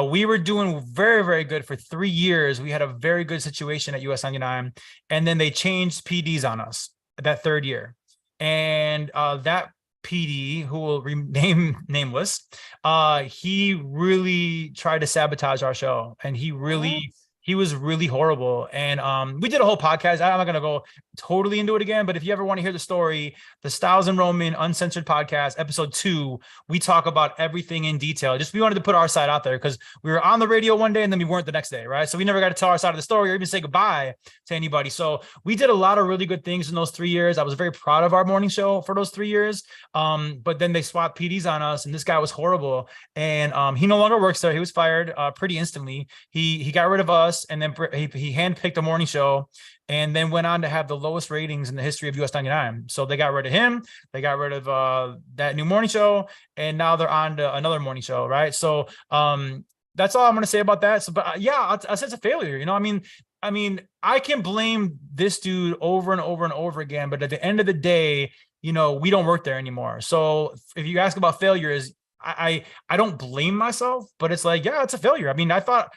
We were doing very, very good for 3 years. We had a very good situation at US 99. And then they changed PDs on us that third year. And that PD, who will remain nameless, he really tried to sabotage our show, and he was really horrible. And we did a whole podcast. I'm not going to go totally into it again, but if you ever want to hear the story, the Stylz and Roman Uncensored Podcast, episode 2, we talk about everything in detail. Just we wanted to put our side out there because we were on the radio one day and then we weren't the next day, right? So we never got to tell our side of the story or even say goodbye to anybody. So we did a lot of really good things in those 3 years. I was very proud of our morning show for those 3 years. But then they swapped PDs on us, and this guy was horrible. And he no longer works there. He was fired pretty instantly. He got rid of us, and then he handpicked a morning show, and then went on to have the lowest ratings in the history of US 99. So they got rid of him. They got rid of that new morning show, and now they're on to another morning show, right? So that's all I'm going to say about that. So, but yeah, I said it's a failure. You know, I mean, I can blame this dude over and over and over again, but at the end of the day, you know, we don't work there anymore. So if you ask about failures, I don't blame myself, but it's like, yeah, it's a failure. I mean, I thought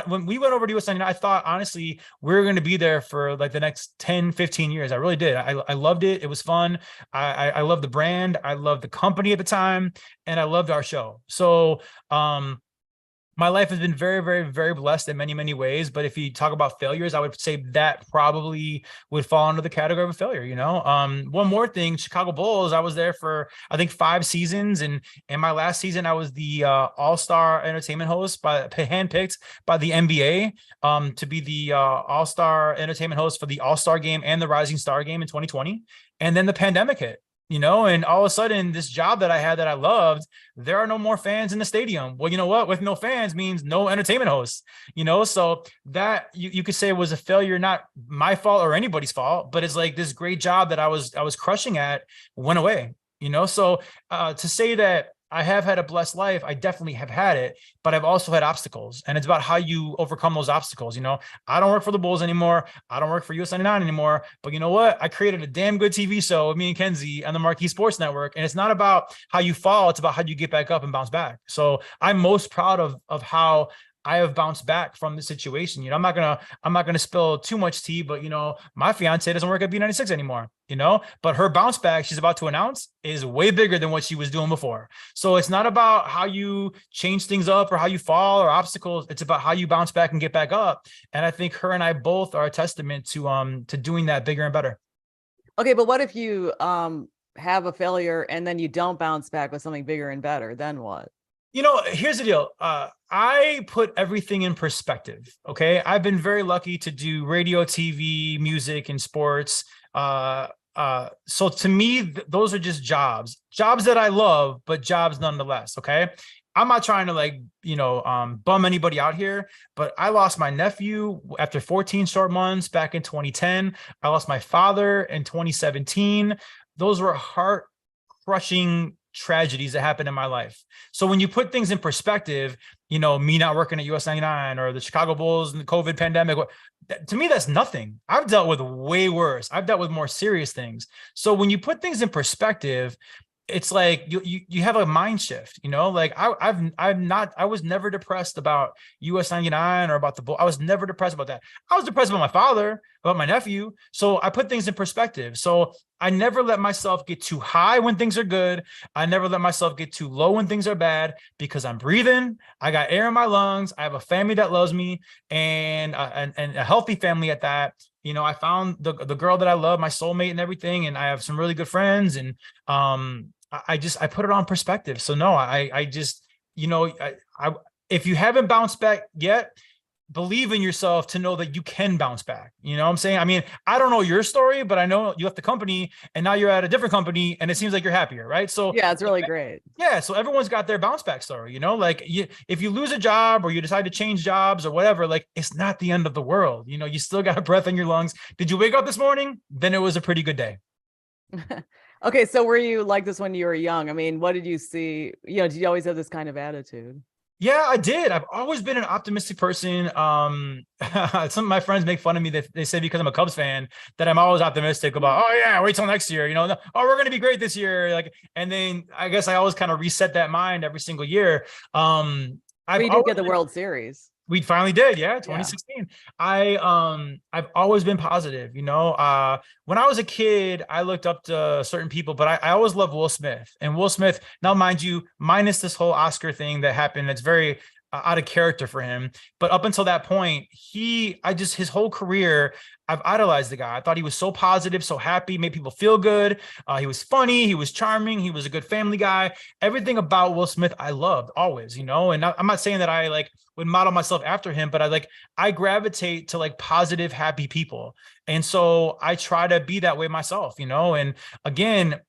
when we went over to US 99, I thought honestly, we were going to be there for like the next 10, 15 years. I really did. I loved it. It was fun. I loved the brand. I loved the company at the time, and I loved our show. So, my life has been very, very, very blessed in many, many ways. But if you talk about failures, I would say that probably would fall under the category of a failure. You know, one more thing, Chicago Bulls, I was there for, I think, 5 seasons. And my last season, I was the all-star entertainment host handpicked by the NBA to be the all-star entertainment host for the All-Star game and the Rising Star game in 2020. And then the pandemic hit. You know, and all of a sudden, this job that I had that I loved, there are no more fans in the stadium. Well, you know what? With no fans means no entertainment hosts, you know, so that you could say was a failure, not my fault or anybody's fault, but it's like this great job that I was crushing at went away, you know. So to say that I have had a blessed life, I definitely have had it, but I've also had obstacles, and it's about how you overcome those obstacles. You know, I don't work for the Bulls anymore. I don't work for US 99 anymore, but you know what? I created a damn good TV show with me and Kenzie on the Marquee Sports Network. And it's not about how you fall. It's about how you get back up and bounce back. So I'm most proud of how I have bounced back from the situation. You know, I'm not gonna spill too much tea, but you know, my fiance doesn't work at B96 anymore, you know, but her bounce back she's about to announce is way bigger than what she was doing before. So it's not about how you change things up or how you fall or obstacles. It's about how you bounce back and get back up. And I think her and I both are a testament to doing that bigger and better. Okay, but what if you have a failure and then you don't bounce back with something bigger and better? Then what? You know, here's the deal. I put everything in perspective. Okay. I've been very lucky to do radio, TV, music, and sports. So to me, those are just jobs that I love, but jobs nonetheless. Okay. I'm not trying to like, bum anybody out here, but I lost my nephew after 14 short months back in 2010. I lost my father in 2017. Those were heart crushing tragedies that happened in my life. So when you put things in perspective, me not working at US 99 or the Chicago Bulls and the COVID pandemic, to me, that's nothing. I've dealt with way worse. I've dealt with more serious things. So when you put things in perspective, it's like you have a mind shift, like I was never depressed about US 99 or about the Bull. I was never depressed about that. I was depressed about my father, about my nephew. So I put things in perspective. So I never let myself get too high when things are good. I never let myself get too low when things are bad, because I'm breathing. I got air in my lungs. I have a family that loves me, and a healthy family at that. I found the girl that I love, my soulmate and everything. And I have some really good friends, and I put it on perspective. So no, I just, if you haven't bounced back yet, believe in yourself to know that you can bounce back. You know what I'm saying? I mean, I don't know your story, but I know you left the company and now you're at a different company and it seems like you're happier, right? So yeah, it's really great. Yeah. So everyone's got their bounce back story, like if you lose a job or you decide to change jobs or whatever, like it's not the end of the world. You still got a breath in your lungs. Did you wake up this morning? Then it was a pretty good day. Okay. So were you like this when you were young? I mean, what did you see? Did you always have this kind of attitude? Yeah, I did. I've always been an optimistic person. Some of my friends make fun of me. They say because I'm a Cubs fan that I'm always optimistic about, oh yeah, wait till next year. Oh, we're going to be great this year. Like, and then I guess I always kind of reset that mind every single year. We did get the World Series. We finally did, yeah, 2016. Yeah. I've always been positive, when I was a kid, I looked up to certain people, but I always loved Will Smith. And Will Smith, now mind you, minus this whole Oscar thing that happened, that's very out of character for him. But up until that point, his whole career, I've idolized the guy. I thought he was so positive, so happy, made people feel good. He was funny. He was charming. He was a good family guy. Everything about Will Smith, I loved always, and I'm not saying that I would model myself after him, but I gravitate to positive, happy people. And so I try to be that way myself, and again,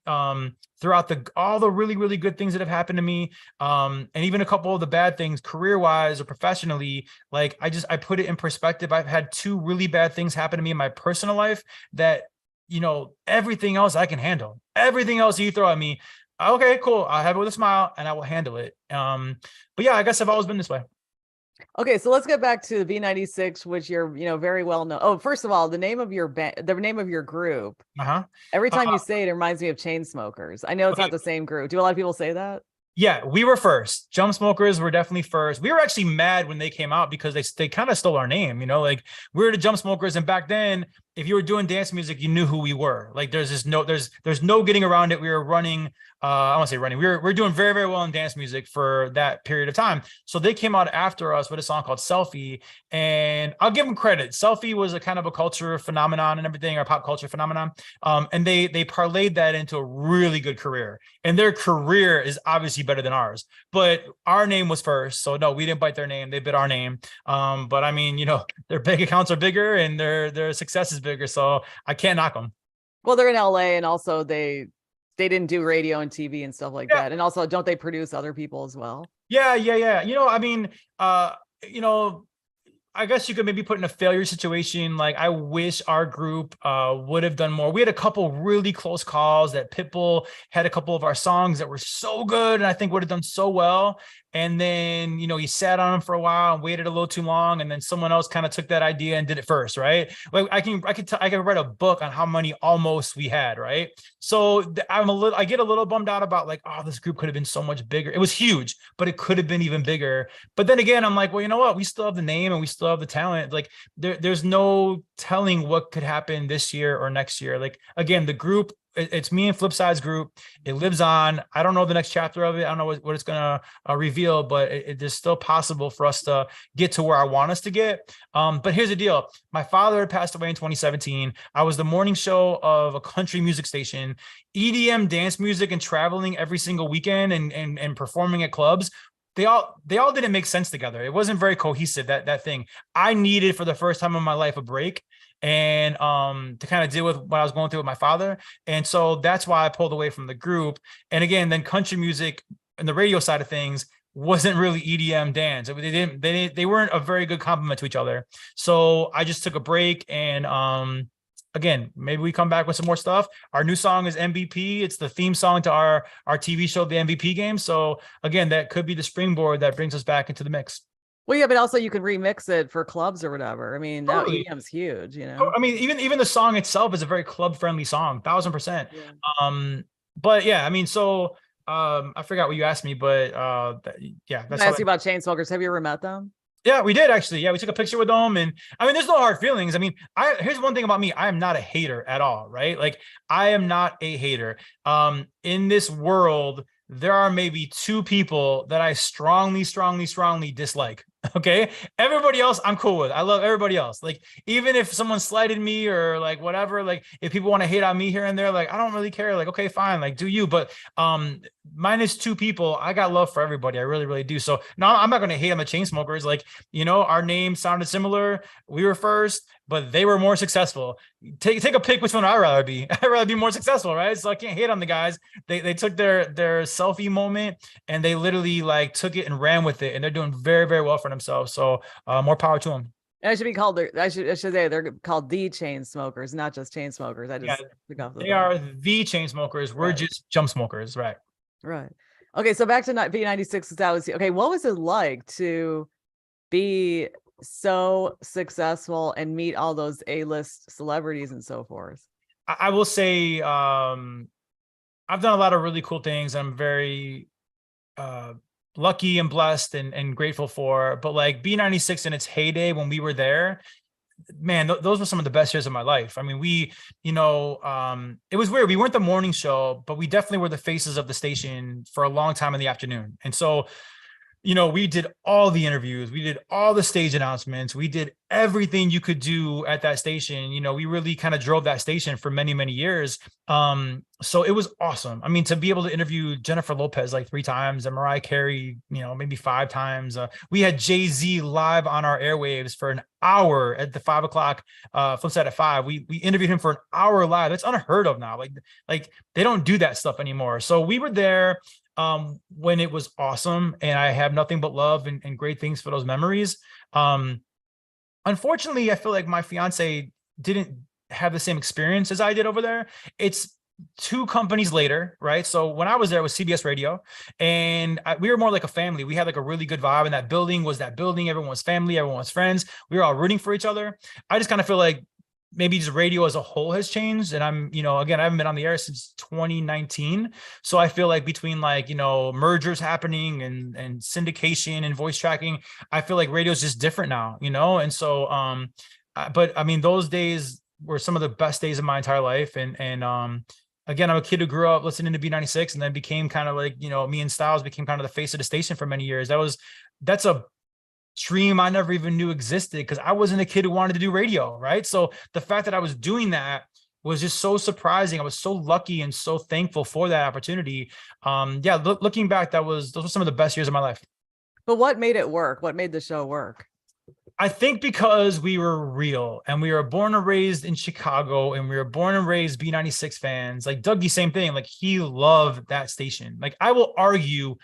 throughout all the really, really good things that have happened to me, and even a couple of the bad things career-wise or professionally, I put it in perspective. I've had two really bad things happen to me in my personal life that, everything else I can handle. Everything else you throw at me, okay, cool, I'll have it with a smile and I will handle it. But yeah, I guess I've always been this way. Okay, so let's get back to B96, which you're, very well known. Oh, first of all, the name of your the name of your group. Every time you say it, it reminds me of Chainsmokers. I know it's not the same group. Do a lot of people say that? Yeah, we were first. Jump Smokers were definitely first. We were actually mad when they came out because they kind of stole our name. We were the Jump Smokers, and back then, if you were doing dance music, you knew who we were. There's no getting around it. We were running. I want to say running. We're doing very, very well in dance music for that period of time. So they came out after us with a song called Selfie, and I'll give them credit. Selfie was a kind of a culture phenomenon and everything, or pop culture phenomenon. And they parlayed that into a really good career. And their career is obviously better than ours. But our name was first, so no, we didn't bite their name. They bit our name. But I mean, their bank accounts are bigger and their success is bigger, so I can't knock them. Well, they're in LA, and also they didn't do radio and TV and stuff like that. And also, don't they produce other people as well? Yeah. I mean, I guess you could maybe put in a failure situation. I wish our group would have done more. We had a couple really close calls that Pitbull had a couple of our songs that were so good and I think would have done so well. And then, he sat on them for a while and waited a little too long. And then someone else kind of took that idea and did it first. Right. I can write a book on how many almost we had. Right. So I get a little bummed out about oh, this group could have been so much bigger. It was huge, but it could have been even bigger. But then again, I'm like, well, you know what? We still have the name and we still have the talent. There's no telling what could happen this year or next year. Again, the group, it's me and Flipside's group. It lives on. I don't know the next chapter of it. I don't know what it's going to reveal, but it is still possible for us to get to where I want us to get. But here's the deal. My father had passed away in 2017. I was the morning show of a country music station, EDM dance music, and traveling every single weekend and performing at clubs. They all didn't make sense together. It wasn't very cohesive, that thing. I needed, for the first time in my life, a break, and to kind of deal with what I was going through with my father. And so that's why I pulled away from the group. And again, then country music and the radio side of things, wasn't really EDM dance. They weren't a very good complement to each other. So I just took a break, and again, maybe we come back with some more stuff. Our new song is MVP. It's the theme song to our TV show, the MVP game. So again, that could be the springboard that brings us back into the mix. Well, yeah, but also you can remix it for clubs or whatever. I mean, now Totally. EDM's huge, you know. I mean, even the song itself is a very club friendly song, 1000%. Yeah. But yeah, I mean, so I forgot what you asked me, but yeah, I asked you about Chainsmokers. Have you ever met them? Yeah, we did actually. Yeah, we took a picture with them, and I mean, there's no hard feelings. I mean, here's one thing about me: I am not a hater at all, right? Like, I am not a hater. In this world, there are maybe two people that I strongly, strongly, strongly dislike. Okay, everybody else I'm cool with. I love everybody else. Like, even if someone slighted me or like whatever, like if people want to hate on me here and there, like I don't really care. Like, okay, fine, like do you. But minus two people, I got love for everybody. I really, really do. So no, I'm not going to hate on the Chainsmokers. Like, you know, our names sounded similar. We were first, but they were more successful. Take a pick which one I'd rather be. I'd rather be more successful, right? So I can't hate on the guys. They took their selfie moment and they literally like took it and ran with it, and they're doing very, very well for themselves. So more power to them. And I should be called. I should say they're called the Chainsmokers, not just Chainsmokers. I just they are the Chainsmokers. We're just jump smokers, right? Right. Okay, so back to B96. That was okay. What was it like to be so successful and meet all those A-list celebrities and so forth? I will say I've done a lot of really cool things. I'm very lucky and blessed and grateful for. But like B96 in its heyday when we were there, man, those were some of the best years of my life. I mean, we, you know, it was weird. We weren't the morning show, but we definitely were the faces of the station for a long time in the afternoon. And so, you know, we did all the interviews, we did all the stage announcements, we did everything you could do at that station. You know, we really kind of drove that station for many, many years. So it was awesome. I mean, to be able to interview Jennifer Lopez like 3 times and Mariah Carey, you know, maybe 5 times. We had Jay-Z live on our airwaves for an hour at the 5 o'clock flip side at 5. We interviewed him for an hour live. That's unheard of now. Like they don't do that stuff anymore. So we were there when it was awesome, and I have nothing but love and great things for those memories. Unfortunately, I feel like my fiance didn't have the same experience as I did over there. It's 2 companies later, right? So when I was there, it was CBS Radio, and we were more like a family. We had like a really good vibe, and that building was that building. Everyone was family, everyone was friends. We were all rooting for each other. I just kind of feel like maybe just radio as a whole has changed. And I'm, you know, again, I haven't been on the air since 2019. So I feel like between like, you know, mergers happening and syndication and voice tracking, I feel like radio is just different now, you know? And so, but I mean, those days were some of the best days of my entire life. And again, I'm a kid who grew up listening to B96 and then became kind of like, you know, me and Stylz became kind of the face of the station for many years. That's a dream I never even knew existed because I wasn't a kid who wanted to do radio, right? So the fact that I was doing that was just so surprising. I was so lucky and so thankful for that opportunity. Looking back, those were some of the best years of my life. But what made it work? What made the show work? I think because we were real and we were born and raised in Chicago and we were born and raised B96 fans. Like Dougie, same thing. Like he loved that station. Like I will argue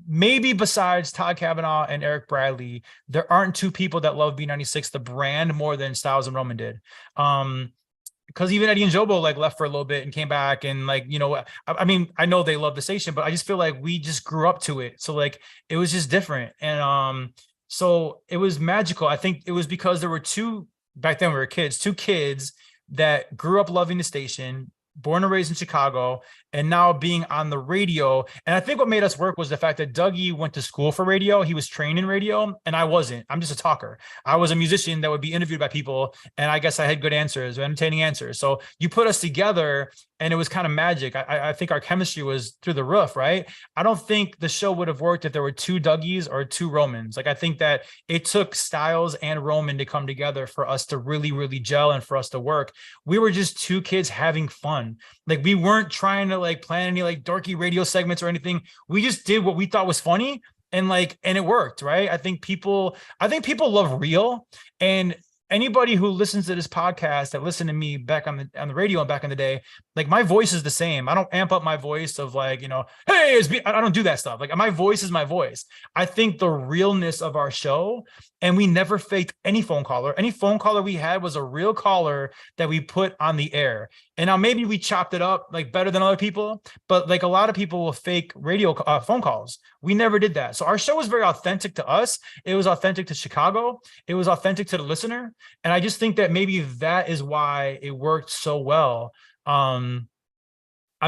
maybe besides Todd Kavanaugh and Eric Bradley, there aren't 2 people that love B96, the brand, more than Stylz and Roman did. Because even Eddie and Jobo like left for a little bit and came back, and like, you know, I mean, I know they love the station, but I just feel like we just grew up to it. So like, it was just different. And so it was magical. I think it was because there were 2, back then we were kids, 2 kids that grew up loving the station, born and raised in Chicago, and now being on the radio. And I think what made us work was the fact that Dougie went to school for radio. He was trained in radio, and I wasn't. I'm just a talker. I was a musician that would be interviewed by people, and I guess I had good answers, entertaining answers. So you put us together, and it was kind of magic. I think our chemistry was through the roof, right? I don't think the show would have worked if there were 2 Dougies or 2 Romans. Like, I think that it took Stylz and Roman to come together for us to really, really gel and for us to work. We were just 2 kids having fun. Like, we weren't trying to like plan any like dorky radio segments or anything. We just did what we thought was funny, and it worked, right? I think people love real, and anybody who listens to this podcast that listened to me back on the radio and back in the day, like my voice is the same. I don't amp up my voice of like, hey, I don't do that stuff. Like my voice is my voice. I think the realness of our show, and we never faked any phone caller. Any phone caller we had was a real caller that we put on the air. And now maybe we chopped it up like better than other people, but like a lot of people will fake radio phone calls. We never did that. So our show was very authentic to us. It was authentic to Chicago. It was authentic to the listener. And I just think that maybe that is why it worked so well. I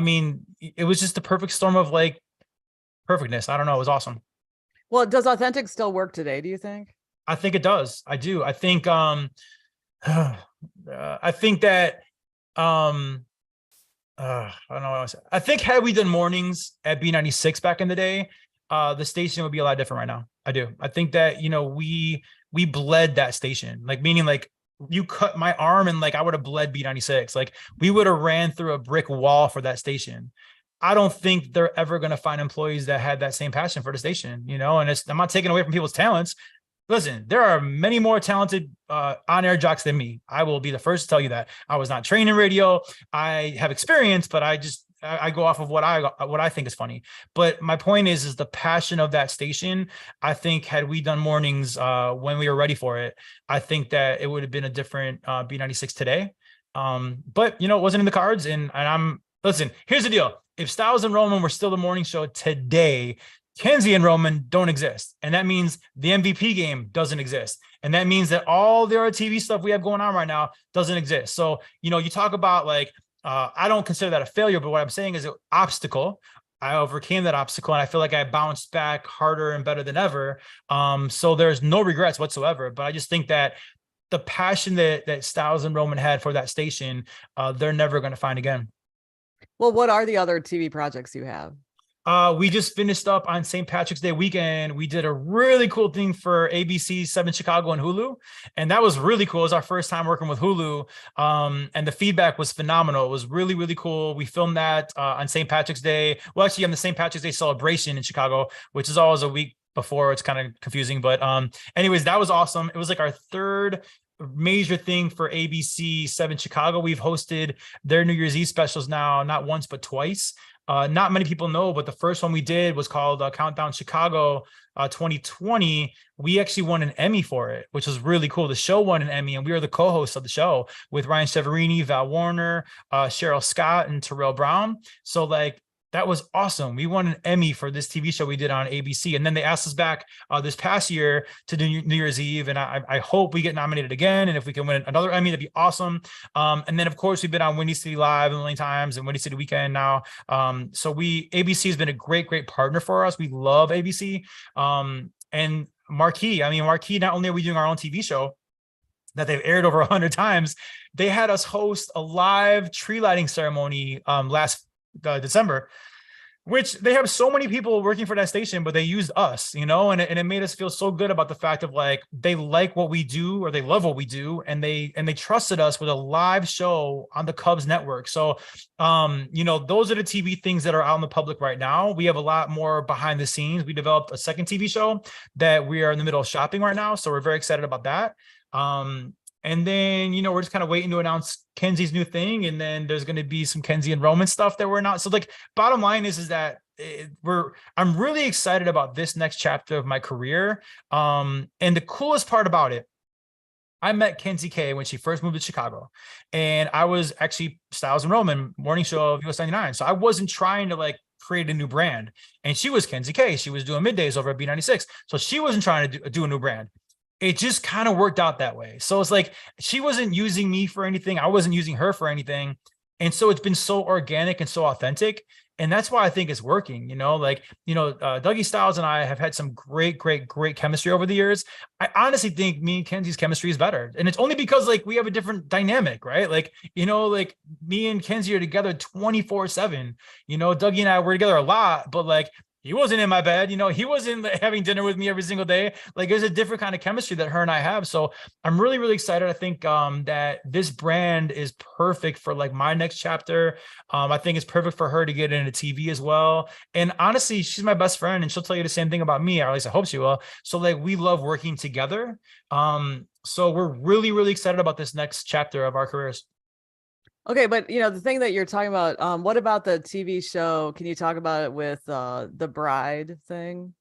mean, it was just the perfect storm of like perfectness. I don't know. It was awesome. Well, does authentic still work today, do you think? I think it does. I do. I think I think that I don't know what I was saying. I think had we done mornings at B96 back in the day, the station would be a lot different right now. I do. I think that, we bled that station, like meaning like you cut my arm and like I would have bled B96. Like we would have ran through a brick wall for that station. I don't think they're ever going to find employees that had that same passion for the station, and I'm not taking away from people's talents. Listen, there are many more talented on-air jocks than me. I will be the first to tell you that. I was not trained in radio. I have experience, but I go off of what I think is funny. But my point is the passion of that station. I think had we done mornings when we were ready for it, I think that it would have been a different B96 today. But it wasn't in the cards. And listen, here's the deal. If Stylz and Roman were still the morning show today, Kenzie and Roman don't exist. And that means the MVP game doesn't exist. And that means that all the other TV stuff we have going on right now doesn't exist. So, you talk about like, I don't consider that a failure, but what I'm saying is an obstacle. I overcame that obstacle and I feel like I bounced back harder and better than ever. So there's no regrets whatsoever. But I just think that the passion that Stylz and Roman had for that station, they're never going to find again. Well, what are the other TV projects you have? We just finished up on St. Patrick's Day weekend. We did a really cool thing for ABC 7 Chicago and Hulu. And that was really cool. It was our first time working with Hulu. And the feedback was phenomenal. It was really, really cool. We filmed that on St. Patrick's Day. Well, actually on the St. Patrick's Day celebration in Chicago, which is always a week before. It's kind of confusing. But anyways, that was awesome. It was like our third major thing for ABC 7 Chicago. We've hosted their New Year's Eve specials now, not once, but twice. Not many people know, but the first one we did was called Countdown Chicago 2020. We actually won an Emmy for it, which was really cool. The show won an Emmy, and we were the co-hosts of the show with Ryan Severini, Val Warner, Cheryl Scott, and Terrell Brown. So like, that was awesome. We won an Emmy for this TV show we did on ABC. And then they asked us back this past year to do New Year's Eve. And I hope we get nominated again. And if we can win another Emmy, that'd be awesome. And then, of course, we've been on Windy City Live a million times and Windy City Weekend now. So ABC has been a great, great partner for us. We love ABC. And Marquee, not only are we doing our own TV show that they've aired over 100 times, they had us host a live tree lighting ceremony last December, which they have so many people working for that station, but they used us, and it made us feel so good about the fact of like, they like what we do or they love what we do. And they trusted us with a live show on the Cubs network. So, those are the TV things that are out in the public right now. We have a lot more behind the scenes. We developed a second TV show that we are in the middle of shopping right now. So we're very excited about that. And then, we're just kind of waiting to announce Kenzie's new thing. And then there's going to be some Kenzie and Roman stuff that we're not. So like, bottom line is that I'm really excited about this next chapter of my career. And the coolest part about it, I met Kenzie K when she first moved to Chicago, and I was actually Stylz and Roman morning show of US 99. So I wasn't trying to like create a new brand, and she was Kenzie K. She was doing middays over at B96. So she wasn't trying to do a new brand. It just kind of worked out that way. So it's like, she wasn't using me for anything. I wasn't using her for anything. And so it's been so organic and so authentic. And that's why I think it's working, Dougie Stylz and I have had some great, great, great chemistry over the years. I honestly think me and Kenzie's chemistry is better. And it's only because like we have a different dynamic, right? Like, like me and Kenzie are together 24/7, Dougie and I were together a lot, but like, he wasn't in my bed, he wasn't having dinner with me every single day. Like there's a different kind of chemistry that her and I have. So I'm really, really excited. I think that this brand is perfect for like my next chapter. I think it's perfect for her to get into TV as well. And honestly, she's my best friend and she'll tell you the same thing about me, or at least I hope she will. So like we love working together. So we're really, really excited about this next chapter of our careers. Okay, but the thing that you're talking about, what about the TV show? Can you talk about it with the bride thing?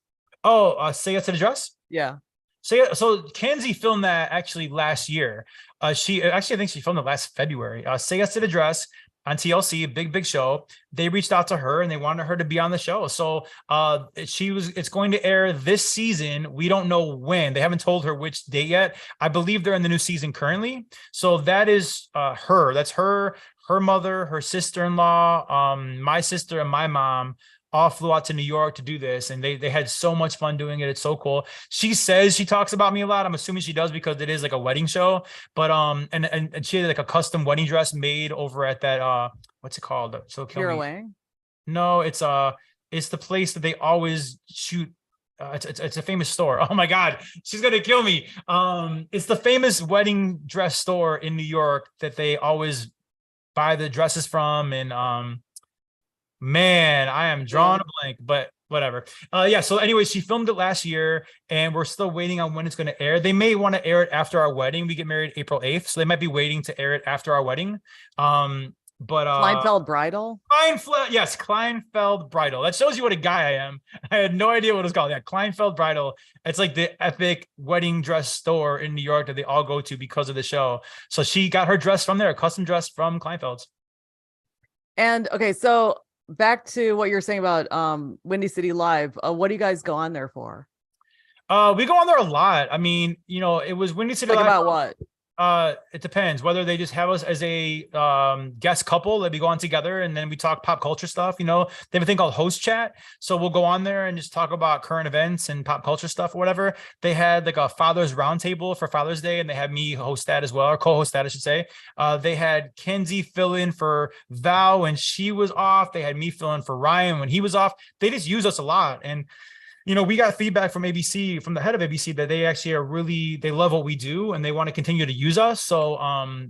Oh, Say Yes to the Dress? Yeah. So Kenzie filmed that actually last year. She actually, I think she filmed it last February. Say Yes to the Dress on TLC, a big show. They reached out to her and they wanted her to be on the show. So it's going to air this season. We don't know when. They haven't told her which date yet. I believe they're in the new season currently. So that is her. That's her mother, her sister-in-law, my sister and my mom all flew out to New York to do this, and they had so much fun doing it. It's so cool. She says she talks about me a lot. I'm assuming she does because it is like a wedding show. But and she had like a custom wedding dress made over at that what's it called? So kill Vera me. Wang? No, it's the place that they always shoot. It's a famous store. Oh my God, she's gonna kill me. It's the famous wedding dress store in New York that they always buy the dresses from, and man, I am drawing a blank, but whatever. Yeah. So anyway, she filmed it last year and we're still waiting on when it's going to air. They may want to air it after our wedding. We get married April 8th. So they might be waiting to air it after our wedding. But Kleinfeld Bridal? Yes, Kleinfeld Bridal. That shows you what a guy I am. I had no idea what it's called. Yeah, Kleinfeld Bridal. It's like the epic wedding dress store in New York that they all go to because of the show. So she got her dress from there, a custom dress from Kleinfeld's. And okay, so back to what you're saying about Windy City Live. What do you guys go on there for? We go on there a lot. I mean, it was Windy City Like Live. about what? It depends whether they just have us as a guest couple that we go on together and then we talk pop culture stuff. They have a thing called host chat, so we'll go on there and just talk about current events and pop culture stuff or whatever. They had like a father's roundtable for Father's Day and they had me host that as well, or co-host that I should say. They had Kenzie fill in for Val when she was off. They had me fill in for Ryan when he was off. They just use us a lot. And we got feedback from ABC, from the head of ABC, that they actually they love what we do and they want to continue to use us. So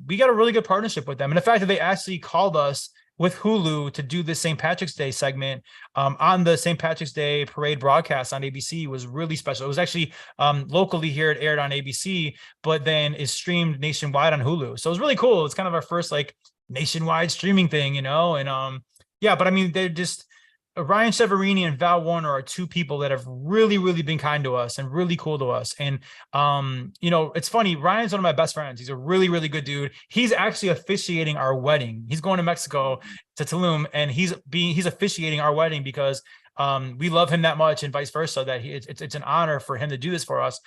we got a really good partnership with them. And the fact that they actually called us with Hulu to do the St. Patrick's Day segment on the St. Patrick's Day parade broadcast on ABC was really special. It was actually locally here. It aired on ABC, but then is streamed nationwide on Hulu. So it was really cool. It's kind of our first like nationwide streaming thing, and yeah, but I mean, they're just, Ryan Severini and Val Warner are two people that have really, really been kind to us and really cool to us. And, it's funny. Ryan's one of my best friends. He's a really, really good dude. He's actually officiating our wedding. He's going to Mexico to Tulum and he's officiating our wedding because we love him that much and vice versa, that it's an honor for him to do this for us.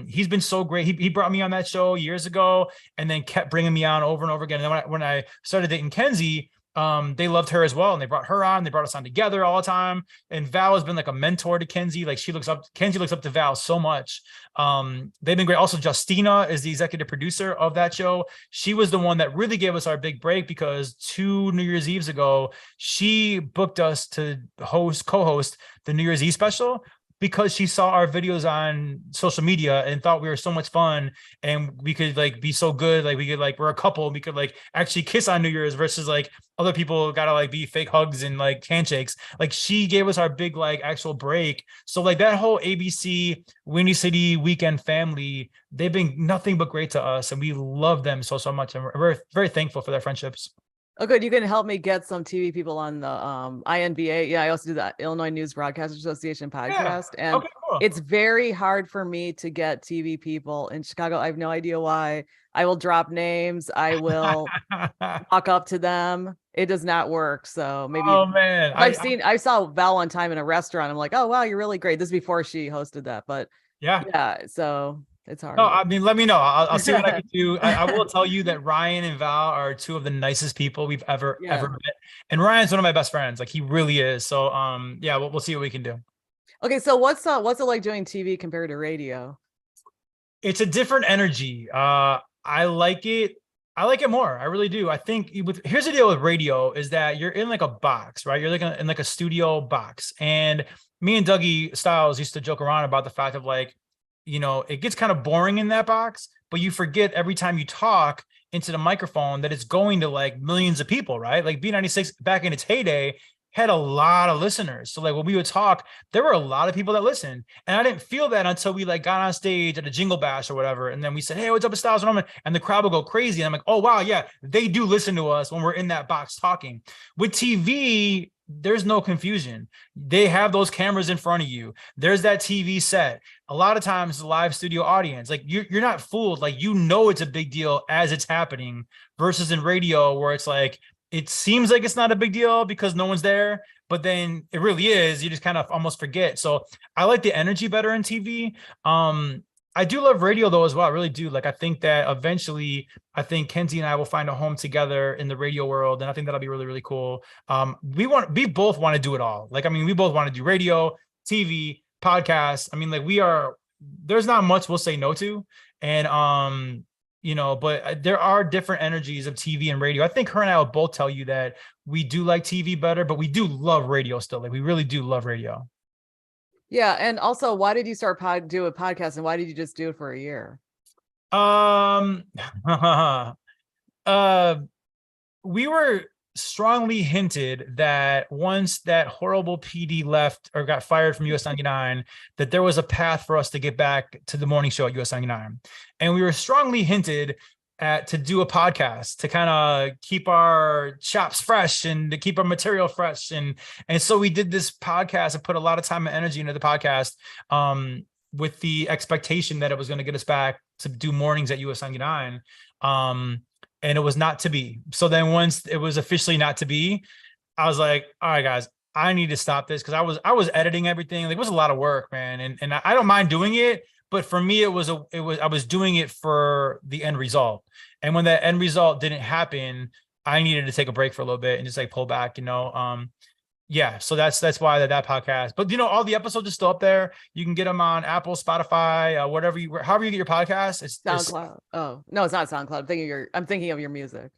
He's been so great. He brought me on that show years ago and then kept bringing me on over and over again. And then when I started dating Kenzie, they loved her as well and they brought her on. They brought us on together all the time. And Val has been like a mentor to Kenzie. Like Kenzie looks up to Val so much. They've been great. Also, Justina is the executive producer of that show. She was the one that really gave us our big break because 2 New Year's Eves ago, she booked us to co-host the New Year's Eve special, because she saw our videos on social media and thought we were so much fun and we could like be so good. Like we could we're a couple, we could like actually kiss on New Year's versus like other people gotta like be fake hugs and like handshakes. Like she gave us our big like actual break. So like that whole ABC Windy City weekend family, they've been nothing but great to us and we love them so much. And we're very, very thankful for their friendships. Oh, good. You can help me get some TV people on the INBA. Yeah, I also do that Illinois News Broadcasters Association podcast. Yeah. And okay, cool. It's very hard for me to get TV people in Chicago. I have no idea why. I will drop names. I will walk up to them. It does not work. So maybe. Oh man. I saw Val one time in a restaurant. I'm like, oh wow, you're really great. This is before she hosted that, but yeah. So it's hard. No, I mean, let me know. I'll see what I can do. I will tell you that Ryan and Val are two of the nicest people we've ever met. And Ryan's one of my best friends. Like he really is. So yeah, we'll see what we can do. Okay, so what's it like doing TV compared to radio? It's a different energy. I like it I like it more. I really do. I think here's the deal with radio is that you're in like a box, right? You're like in like a studio box. And me and Dougie Stylz used to joke around about the fact of like, it gets kind of boring in that box, but you forget every time you talk into the microphone that it's going to like millions of people, right? Like B96 back in its heyday had a lot of listeners. So like when we would talk, there were a lot of people that listened. And I didn't feel that until we like got on stage at a Jingle Bash or whatever. And then we said, hey, what's up with Stylz and Roman? And the crowd will go crazy. And I'm like, oh, wow, yeah, they do listen to us when we're in that box talking. With TV, there's no confusion. They have those cameras in front of you. There's that TV set. A lot of times the live studio audience, like you're not fooled. Like, it's a big deal as it's happening versus in radio where it's like, it seems like it's not a big deal because no one's there, but then it really is. You just kind of almost forget. So I like the energy better in TV. I do love radio though as well. I really do. Like, I think that eventually, I think Kenzie and I will find a home together in the radio world, and I think that'll be really, really cool. We both want to do it all. Like, I mean, we both want to do radio, TV, podcasts. I mean, like there's not much we'll say no to, and but there are different energies of TV and radio. I think her and I will both tell you that we do like TV better, but we do love radio still. Like, we really do love radio. Yeah. And also, why did you start do a podcast, and why did you just do it for a year? We were strongly hinted that once that horrible PD left or got fired from US 99, that there was a path for us to get back to the morning show at US 99. And we were strongly hinted to do a podcast to kind of keep our chops fresh and to keep our material fresh. And so we did this podcast and put a lot of time and energy into the podcast, with the expectation that it was going to get us back to do mornings at US 99. And it was not to be. So then once it was officially not to be, I was like, all right, guys, I need to stop this. Cause I was editing everything. Like, it was a lot of work, man. And I don't mind doing it, but for me, I was doing it for the end result. And when that end result didn't happen, I needed to take a break for a little bit and just like pull back, yeah, so that's why that podcast. But all the episodes are still up there. You can get them on Apple, Spotify, however you get your podcast. It's SoundCloud. Oh no, it's not SoundCloud. I'm thinking of your music.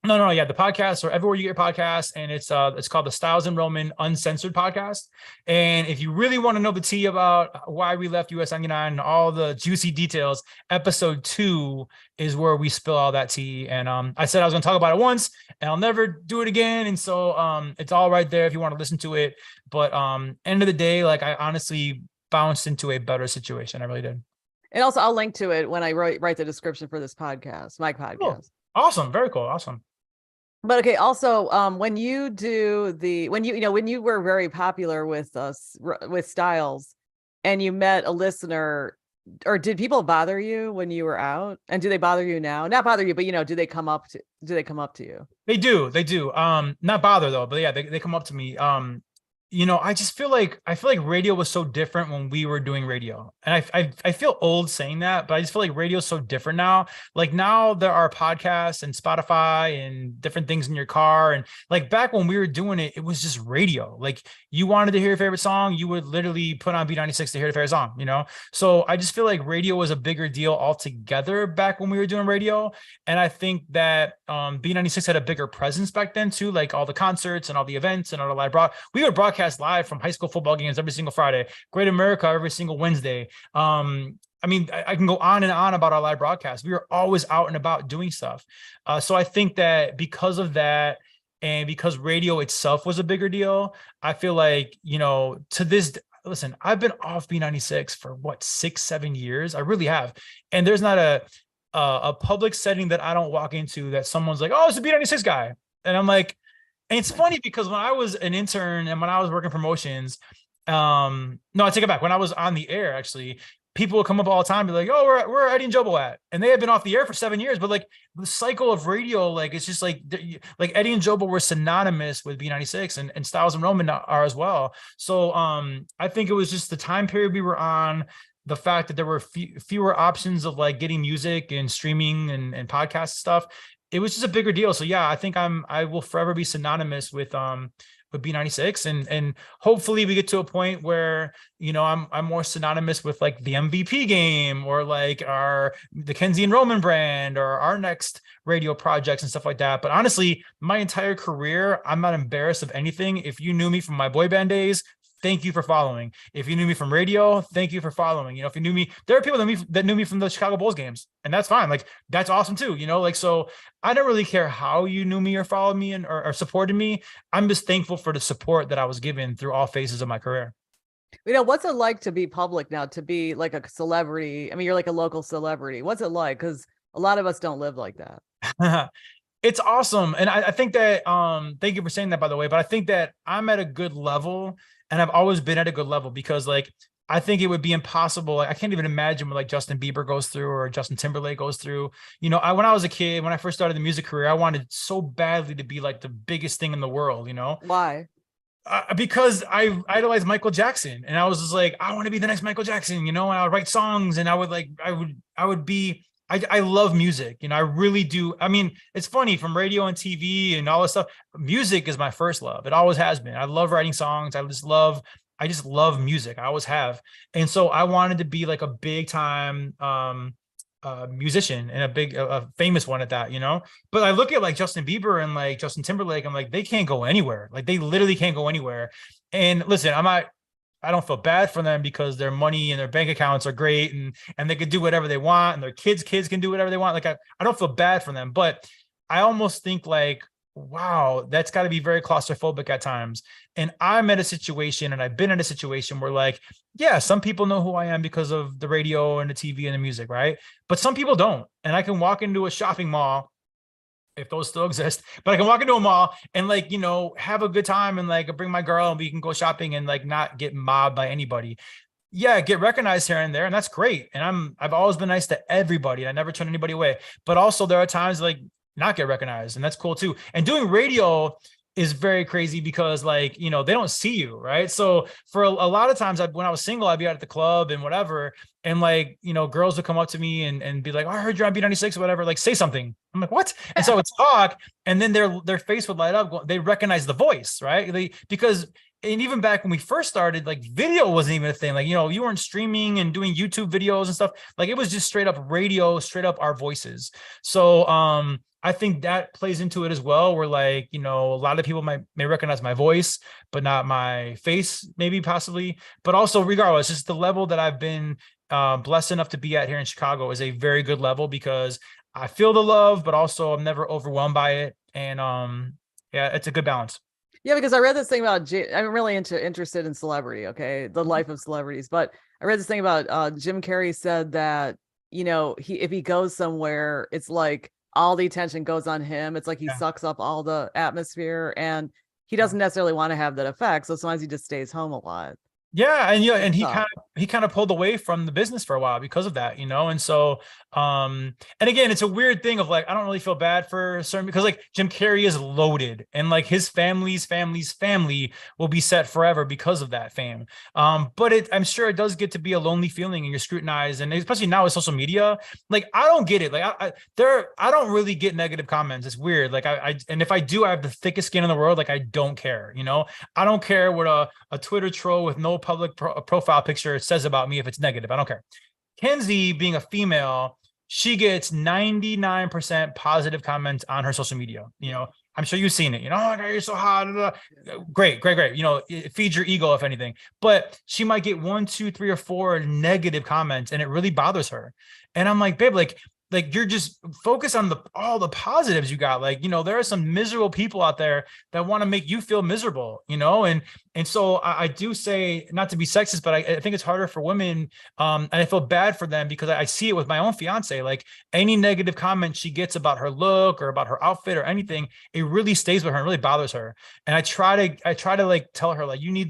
No, yeah, the podcast or everywhere you get your podcast, and it's called the Stylz and Roman Uncensored Podcast. And if you really want to know the tea about why we left US 99 and all the juicy details, episode 2 is where we spill all that tea. And I said I was going to talk about it once, and I'll never do it again. And so it's all right there if you want to listen to it. But end of the day, like, I honestly bounced into a better situation. I really did. And also, I'll link to it when I write the description for this podcast, my podcast. Cool. Awesome, very cool, awesome. But okay, also, when you were very popular with Stylz, and you met a listener, or did people bother you when you were out? And do they bother you now? Not bother you, but do they come up to you? They do. Not bother though, but yeah, they come up to me. I just feel like radio was so different when we were doing radio. And I feel old saying that, but I just feel like radio is so different now. Like, now there are podcasts and Spotify and different things in your car. And like, back when we were doing it, it was just radio. Like, you wanted to hear your favorite song, you would literally put on B96 to hear the favorite song, So I just feel like radio was a bigger deal altogether back when we were doing radio. And I think that B96 had a bigger presence back then too, like all the concerts and all the events and all the live we would broadcast live from high school football games every single Friday, Great America every single Wednesday. I mean, I can go on and on about our live broadcasts. We were always out and about doing stuff. So I think that because of that, and because radio itself was a bigger deal, I feel like, to this, listen, I've been off B96 for 6-7 years. I really have. And there's not a public setting that I don't walk into that someone's like, oh, it's a B96 guy. And I'm like, and it's funny because when I was an intern and when I was working promotions, no, I take it back. When I was on the air, actually, people would come up all the time and be like, oh, where are Eddie and Jobo at? And they had been off the air for 7 years, but like, the cycle of radio, like, it's just like Eddie and Jobo were synonymous with B96, and Stylz and Roman are as well. So I think it was just the time period we were on, the fact that there were fewer options of like getting music and streaming and podcast stuff. It was just a bigger deal. So yeah, I think I will forever be synonymous with with B96, and hopefully we get to a point where, you know, I'm more synonymous with like the MVP game, or like the Kenzie and Roman brand, or our next radio projects and stuff like that. But honestly, my entire career, I'm not embarrassed of anything. If you knew me from my boy band days, thank you for following. If you knew me from radio, thank you for following. You know, if you knew me, there are people that knew me from the Chicago Bulls games, and that's fine. Like, that's awesome too. You know, like, so I don't really care how you knew me or followed me or supported me. I'm just thankful for the support that I was given through all phases of my career. You know, what's it like to be public now, to be like a celebrity? I mean, you're like a local celebrity. What's it like? Because a lot of us don't live like that. It's awesome. And I think that, thank you for saying that, by the way, but I think that I'm at a good level, and I've always been at a good level, because like, I think it would be impossible. Like, I can't even imagine what like Justin Bieber goes through, or Justin Timberlake goes through. You know, when I was a kid, when I first started the music career, I wanted so badly to be like the biggest thing in the world, you know? Why? Because I idolized Michael Jackson, and I was just like, I want to be the next Michael Jackson, you know, and I would write songs, and I would be, I love music, you know, I really do. I mean, it's funny, from radio and TV and all this stuff, music is my first love. It always has been. I love writing songs. I just love music. I always have. And so I wanted to be like a big time, musician, and a famous one at that, you know. But I look at like Justin Bieber and like Justin Timberlake, I'm like, they can't go anywhere. Like, they literally can't go anywhere. And listen, I don't feel bad for them, because their money and their bank accounts are great, and they can do whatever they want, and their kids can do whatever they want. Like, I don't feel bad for them, but I almost think like, wow, that's got to be very claustrophobic at times. And I'm at a situation, and I've been in a situation where like, yeah, some people know who I am because of the radio and the TV and the music, right? But some people don't. And I can walk into a shopping mall, if those still exist, but I can walk into a mall and like, you know, have a good time, and like bring my girl, and we can go shopping and like not get mobbed by anybody. Yeah, get recognized here and there, and that's great. And I've always been nice to everybody. I never turn anybody away. But also there are times like not get recognized, and that's cool too. And doing radio is very crazy, because like, you know, they don't see you, right? So for a lot of times, when I was single, I'd be out at the club and whatever, and like, you know, girls would come up to me and be like, oh, I heard you're on B96 or whatever, like, say something. I'm like, what? And so it's talk, and then their face would light up. They recognize the voice, right? Because and even back when we first started, like, video wasn't even a thing. Like, you know, you weren't streaming and doing YouTube videos and stuff. Like, it was just straight up radio, straight up our voices. So I think that plays into it as well, where like, you know, a lot of people may recognize my voice, but not my face, maybe, possibly. But also, regardless, just the level that I've been blessed enough to be at here in Chicago is a very good level, because I feel the love, but also I'm never overwhelmed by it. And yeah, it's a good balance. Yeah, because I read this thing about I'm really interested in celebrity, okay, the life of celebrities. But I read this thing about Jim Carrey said that, you know, if he goes somewhere, it's like all the attention goes on him. It's like he sucks up all the atmosphere, and he doesn't necessarily want to have that effect. So sometimes he just stays home a lot. Yeah, and and he kind of pulled away from the business for a while because of that, you know. And so and again, it's a weird thing of like, I don't really feel bad for certain, because like Jim Carrey is loaded, and like his family's family will be set forever because of that fame. But I'm sure it does get to be a lonely feeling, and you're scrutinized, and especially now with social media. Like, I don't get it. Like, I don't really get negative comments. It's weird. Like, and if I do, I have the thickest skin in the world. Like, I don't care, you know. I don't care what a Twitter troll with no public profile picture says about me if it's negative. I don't care. Kenzie, being a female, she gets 99% positive comments on her social media. You know, I'm sure you've seen it. You know, oh, you're so hot. Great. You know, it feeds your ego, if anything. But she might get 1, 2, 3, or 4 negative comments, and it really bothers her. And I'm like, babe, like you're just focus on all the positives you got. Like, you know, there are some miserable people out there that want to make you feel miserable, you know? And so I do say, not to be sexist, but I think it's harder for women. And I feel bad for them, because I see it with my own fiance. Like, any negative comment she gets about her look or about her outfit or anything, it really stays with her and really bothers her. And I try to like tell her, like, you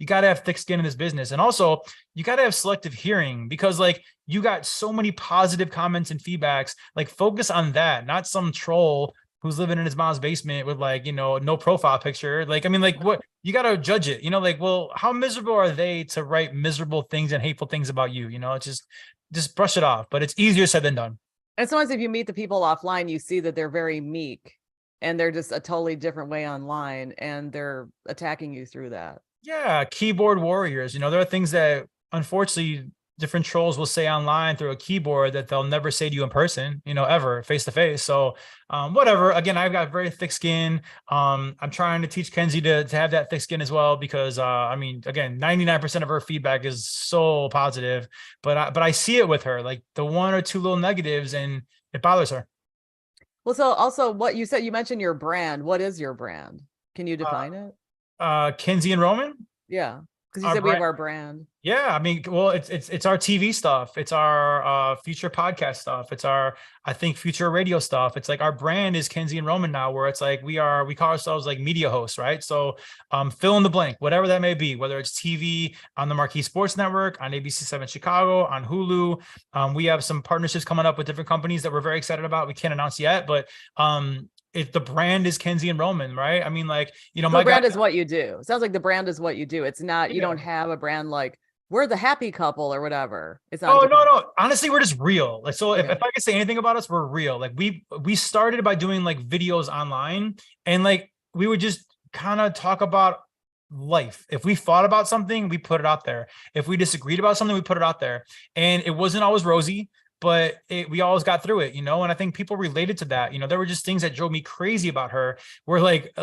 got to have thick skin in this business. And also, you got to have selective hearing, because like, you got so many positive comments and feedbacks. Like, focus on that, not some troll who's living in his mom's basement with, like, you know, no profile picture. Like, I mean, like, what, you got to judge it, you know, like, well, how miserable are they to write miserable things and hateful things about you? You know, it's just brush it off, but it's easier said than done. And sometimes if you meet the people offline, you see that they're very meek. and they're just a totally different way online, and they're attacking you through that. Yeah, keyboard warriors. There are things that unfortunately different trolls will say online through a keyboard that they'll never say to you in person, ever face to face. So whatever. Again, I've got very thick skin. I'm trying to teach Kenzie to have that thick skin as well, because again, 99% of her feedback is so positive, but I see it with her, like the one or two little negatives, and it bothers her. Well, so also what you said, you mentioned your brand. What is your brand? Can you define it? Kenzie and Roman. Yeah, because you Our said we have brand, our brand. yeah, well, it's our TV stuff. It's our future podcast stuff. It's our, I think, future radio stuff. It's like our brand is Kenzie and Roman now, where it's like we call ourselves like media hosts, right? So fill in the blank, whatever that may be, whether it's TV on the Marquee Sports Network, on ABC7 Chicago, on Hulu. We have some partnerships coming up with different companies that we're very excited about. We can't announce yet, but if the brand is Kenzie and Roman, right? I mean, like, So my the brand guy, is what you do. It sounds like the brand is what you do. It's not, you yeah. don't have a brand like we're the happy couple or whatever. It's not. Oh, no. Honestly, we're just real. Like, so if Okay. I could say anything about us, we're real. Like we started by doing like videos online, and like we would just kind of talk about life. If we thought about something, we put it out there. If we disagreed about something, we put it out there. And it wasn't always rosy, but we always got through it, And I think people related to that. There were just things that drove me crazy about her, where like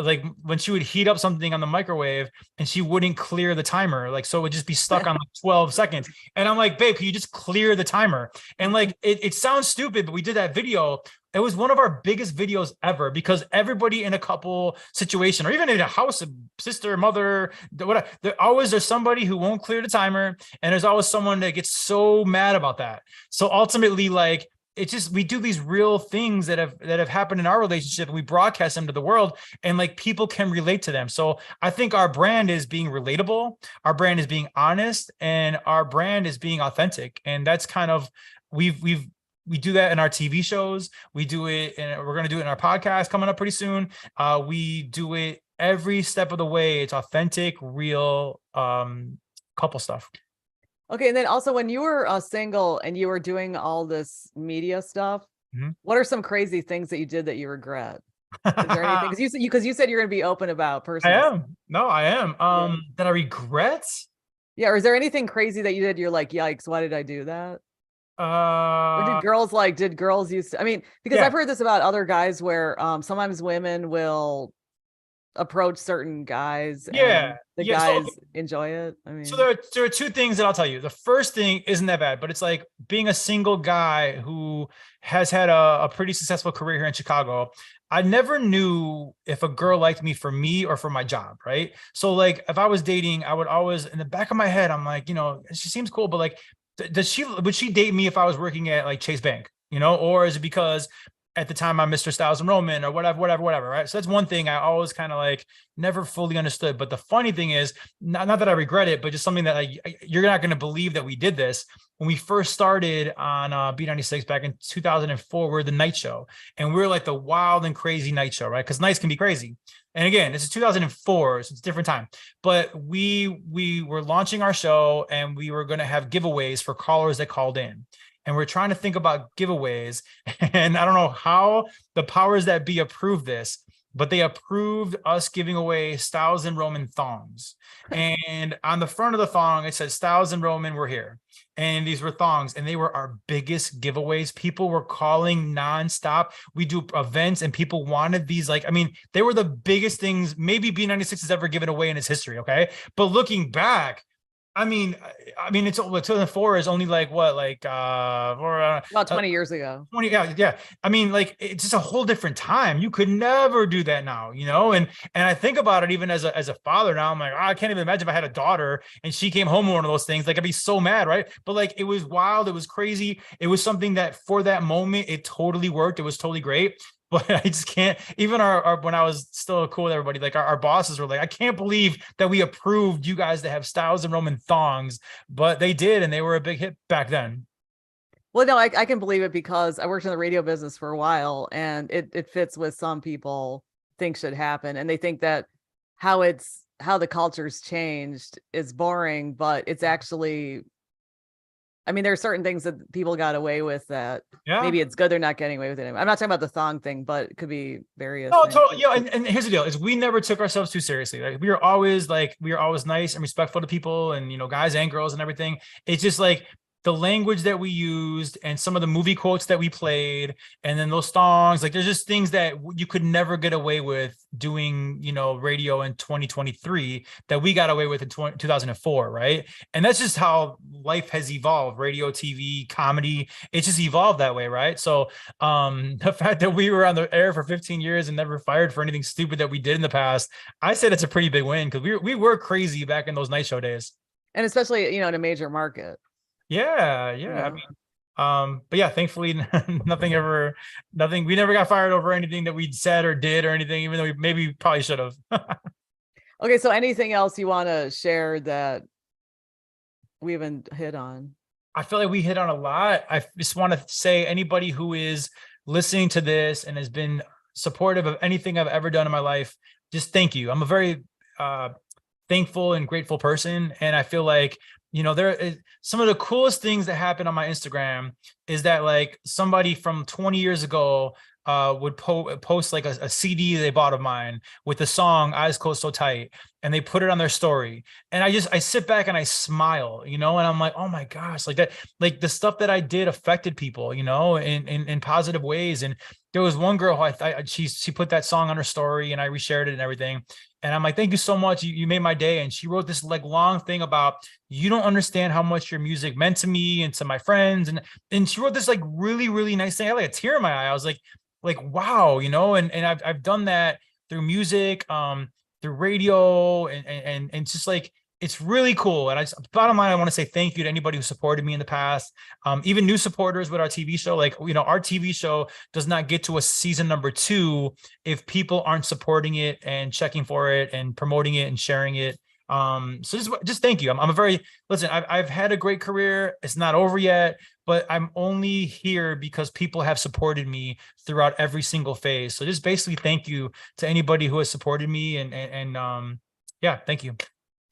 when she would heat up something on the microwave and she wouldn't clear the timer, like, so it would just be stuck on like 12 seconds. And I'm like, babe, can you just clear the timer? And like, it sounds stupid, but we did that video. It was one of our biggest videos ever, because everybody in a couple situation, or even in a house, a sister, mother, whatever, there's somebody who won't clear the timer. And there's always someone that gets so mad about that. So ultimately, like, it's just, we do these real things that have happened in our relationship, and we broadcast them to the world, and like people can relate to them. So I think our brand is being relatable, our brand is being honest, and our brand is being authentic. And that's kind of, we do that in our TV shows. We do it, and we're going to do it in our podcast coming up pretty soon. We do it every step of the way. It's authentic, real, couple stuff. Okay. And then also when you were single and you were doing all this media stuff, Mm-hmm. what are some crazy things that you did that you regret? Is there anything? Because you said you're going to be open about personal. I am. No, I am. Yeah. That I regret. Yeah. Or is there anything crazy that you did? You're like, yikes, why did I do that? Or did girls used to, I mean, because Yeah. I've heard this about other guys where sometimes women will approach certain guys Yeah. and the Yeah. guys So, enjoy it. I so mean, there are two things that I'll tell you. The first thing isn't that bad, but it's like being a single guy who has had a pretty successful career here in Chicago. I never knew if a girl liked me for me or for my job, right? So like if I was dating, I would always, in the back of my head, I'm like, she seems cool, but like, would she date me if I was working at like Chase Bank, or is it because at the time I'm Mr. Stylz and Roman or whatever, right? So that's one thing I always kind of like never fully understood. But the funny thing is, not that I regret it, but just something that you're not going to believe that we did this. When we first started on B96 back in 2004, we were the night show, and we were like the wild and crazy night show, right? Because nights can be crazy. And again, this is 2004, so it's a different time. But we were launching our show, and we were going to have giveaways for callers that called in. And we're trying to think about giveaways. And I don't know how the powers that be approved this, but they approved us giving away Stylz and Roman thongs. And on the front of the thong, it said Stylz and Roman were here. And these were thongs, and they were our biggest giveaways. People were calling nonstop. We do events, and people wanted these. Like, I mean, they were the biggest things maybe B96 has ever given away in its history. Okay. But looking back, I mean, it's 2004 is only like what, like about 20 years ago. 20, yeah. I mean, like, it's just a whole different time. You could never do that now, And I think about it even as a father now. I'm like, I can't even imagine if I had a daughter and she came home with one of those things. Like, I'd be so mad, right? But like, it was wild. It was crazy. It was something that for that moment, it totally worked. It was totally great. But I just can't, even our when I was still cool with everybody, like our bosses were like, I can't believe that we approved you guys to have Stylz and Roman thongs, but they did, and they were a big hit back then. Well, no, I can believe it because I worked in the radio business for a while, and it fits with some people think should happen. And they think that how the culture's changed is boring, but it's actually I mean, there are certain things that people got away with that Yeah. maybe it's good they're not getting away with it anymore. I'm not talking about the thong thing, but it could be various No, things. totally. Yeah, and here's the deal: is we never took ourselves too seriously. Like we were always nice and respectful to people, and guys and girls and everything. It's just like the language that we used and some of the movie quotes that we played, and then those songs. Like there's just things that you could never get away with doing, radio in 2023 that we got away with in 2004, right? And that's just how life has evolved. Radio, TV, comedy, it's just evolved that way, right? So the fact that we were on the air for 15 years and never fired for anything stupid that we did in the past, I said it's a pretty big win because we were crazy back in those night show days. And especially, in a major market. Yeah. I mean, but yeah, thankfully nothing, we never got fired over anything that we'd said or did or anything, even though we maybe probably should have. Okay, so anything else you want to share that we haven't hit on? I feel like we hit on a lot. I just want to say anybody who is listening to this and has been supportive of anything I've ever done in my life, just thank you. I'm a very thankful and grateful person. And I feel like, there is some of the coolest things that happen on my Instagram is that like somebody from 20 years ago would post like a CD they bought of mine with the song Eyes Closed So Tight, and they put it on their story. And I sit back and I smile, and I'm like, oh my gosh, like that, like the stuff that I did affected people, in positive ways. And there was one girl who she put that song on her story and I reshared it and everything. And I'm like, thank you so much. You made my day. And she wrote this like long thing about, you don't understand how much your music meant to me and to my friends. And she wrote this like really, really nice thing. I had like a tear in my eye. I was like, wow, and I've done that through music, through radio, and it's just like, it's really cool. And bottom line, I want to say thank you to anybody who supported me in the past. Even new supporters with our TV show. Like, our TV show does not get to a season number 2 if people aren't supporting it and checking for it and promoting it and sharing it. So just thank you. Listen, I've had a great career. It's not over yet, but I'm only here because people have supported me throughout every single phase. So just basically thank you to anybody who has supported me and yeah, thank you.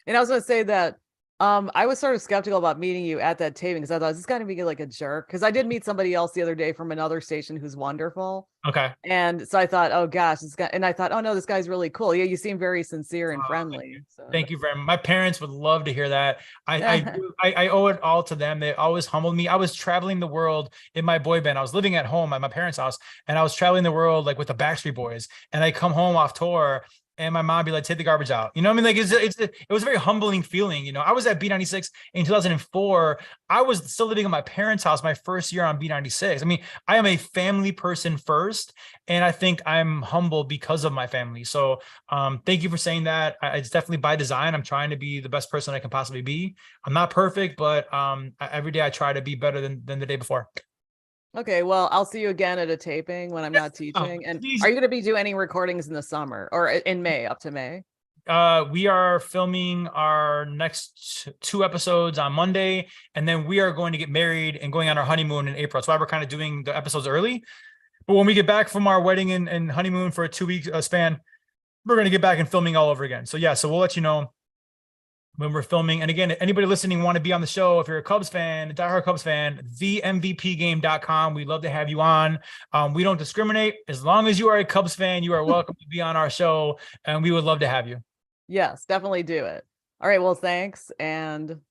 And I was going to say that I was sort of skeptical about meeting you at that taping because I thought, is this going to be like a jerk? Because I did meet somebody else the other day from another station who's wonderful. Okay. And so I thought, oh gosh, and I thought, oh no, this guy's really cool. Yeah, you seem very sincere and friendly. Thank you very much. My parents would love to hear that. I owe it all to them. They always humbled me. I was traveling the world in my boy band. I was living at home at my parents' house, and I was traveling the world like with the Backstreet Boys. And I come home off tour, and my mom be like, take the garbage out. You know what I mean? Like it was a very humbling feeling. I was at B96 in 2004. I was still living in my parents' house my first year on B96. I mean, I am a family person first, and I think I'm humble because of my family. So thank you for saying that. It's definitely by design. I'm trying to be the best person I can possibly be. I'm not perfect, but every day I try to be better than the day before. Okay, well, I'll see you again at a taping when I'm not teaching. And are you going to be doing any recordings in the summer or in May, up to May? We are filming our next 2 episodes on Monday, and then we are going to get married and going on our honeymoon in April. That's why we're kind of doing the episodes early. But when we get back from our wedding and honeymoon for a 2-week span, we're going to get back and filming all over again. So yeah, so we'll let you know when we're filming. And again, anybody listening want to be on the show, if you're a Cubs fan, a diehard Cubs fan, themvpgame.com. We'd love to have you on. We don't discriminate. As long as you are a Cubs fan, you are welcome to be on our show, and we would love to have you. Yes, definitely do it. All right, well, thanks, and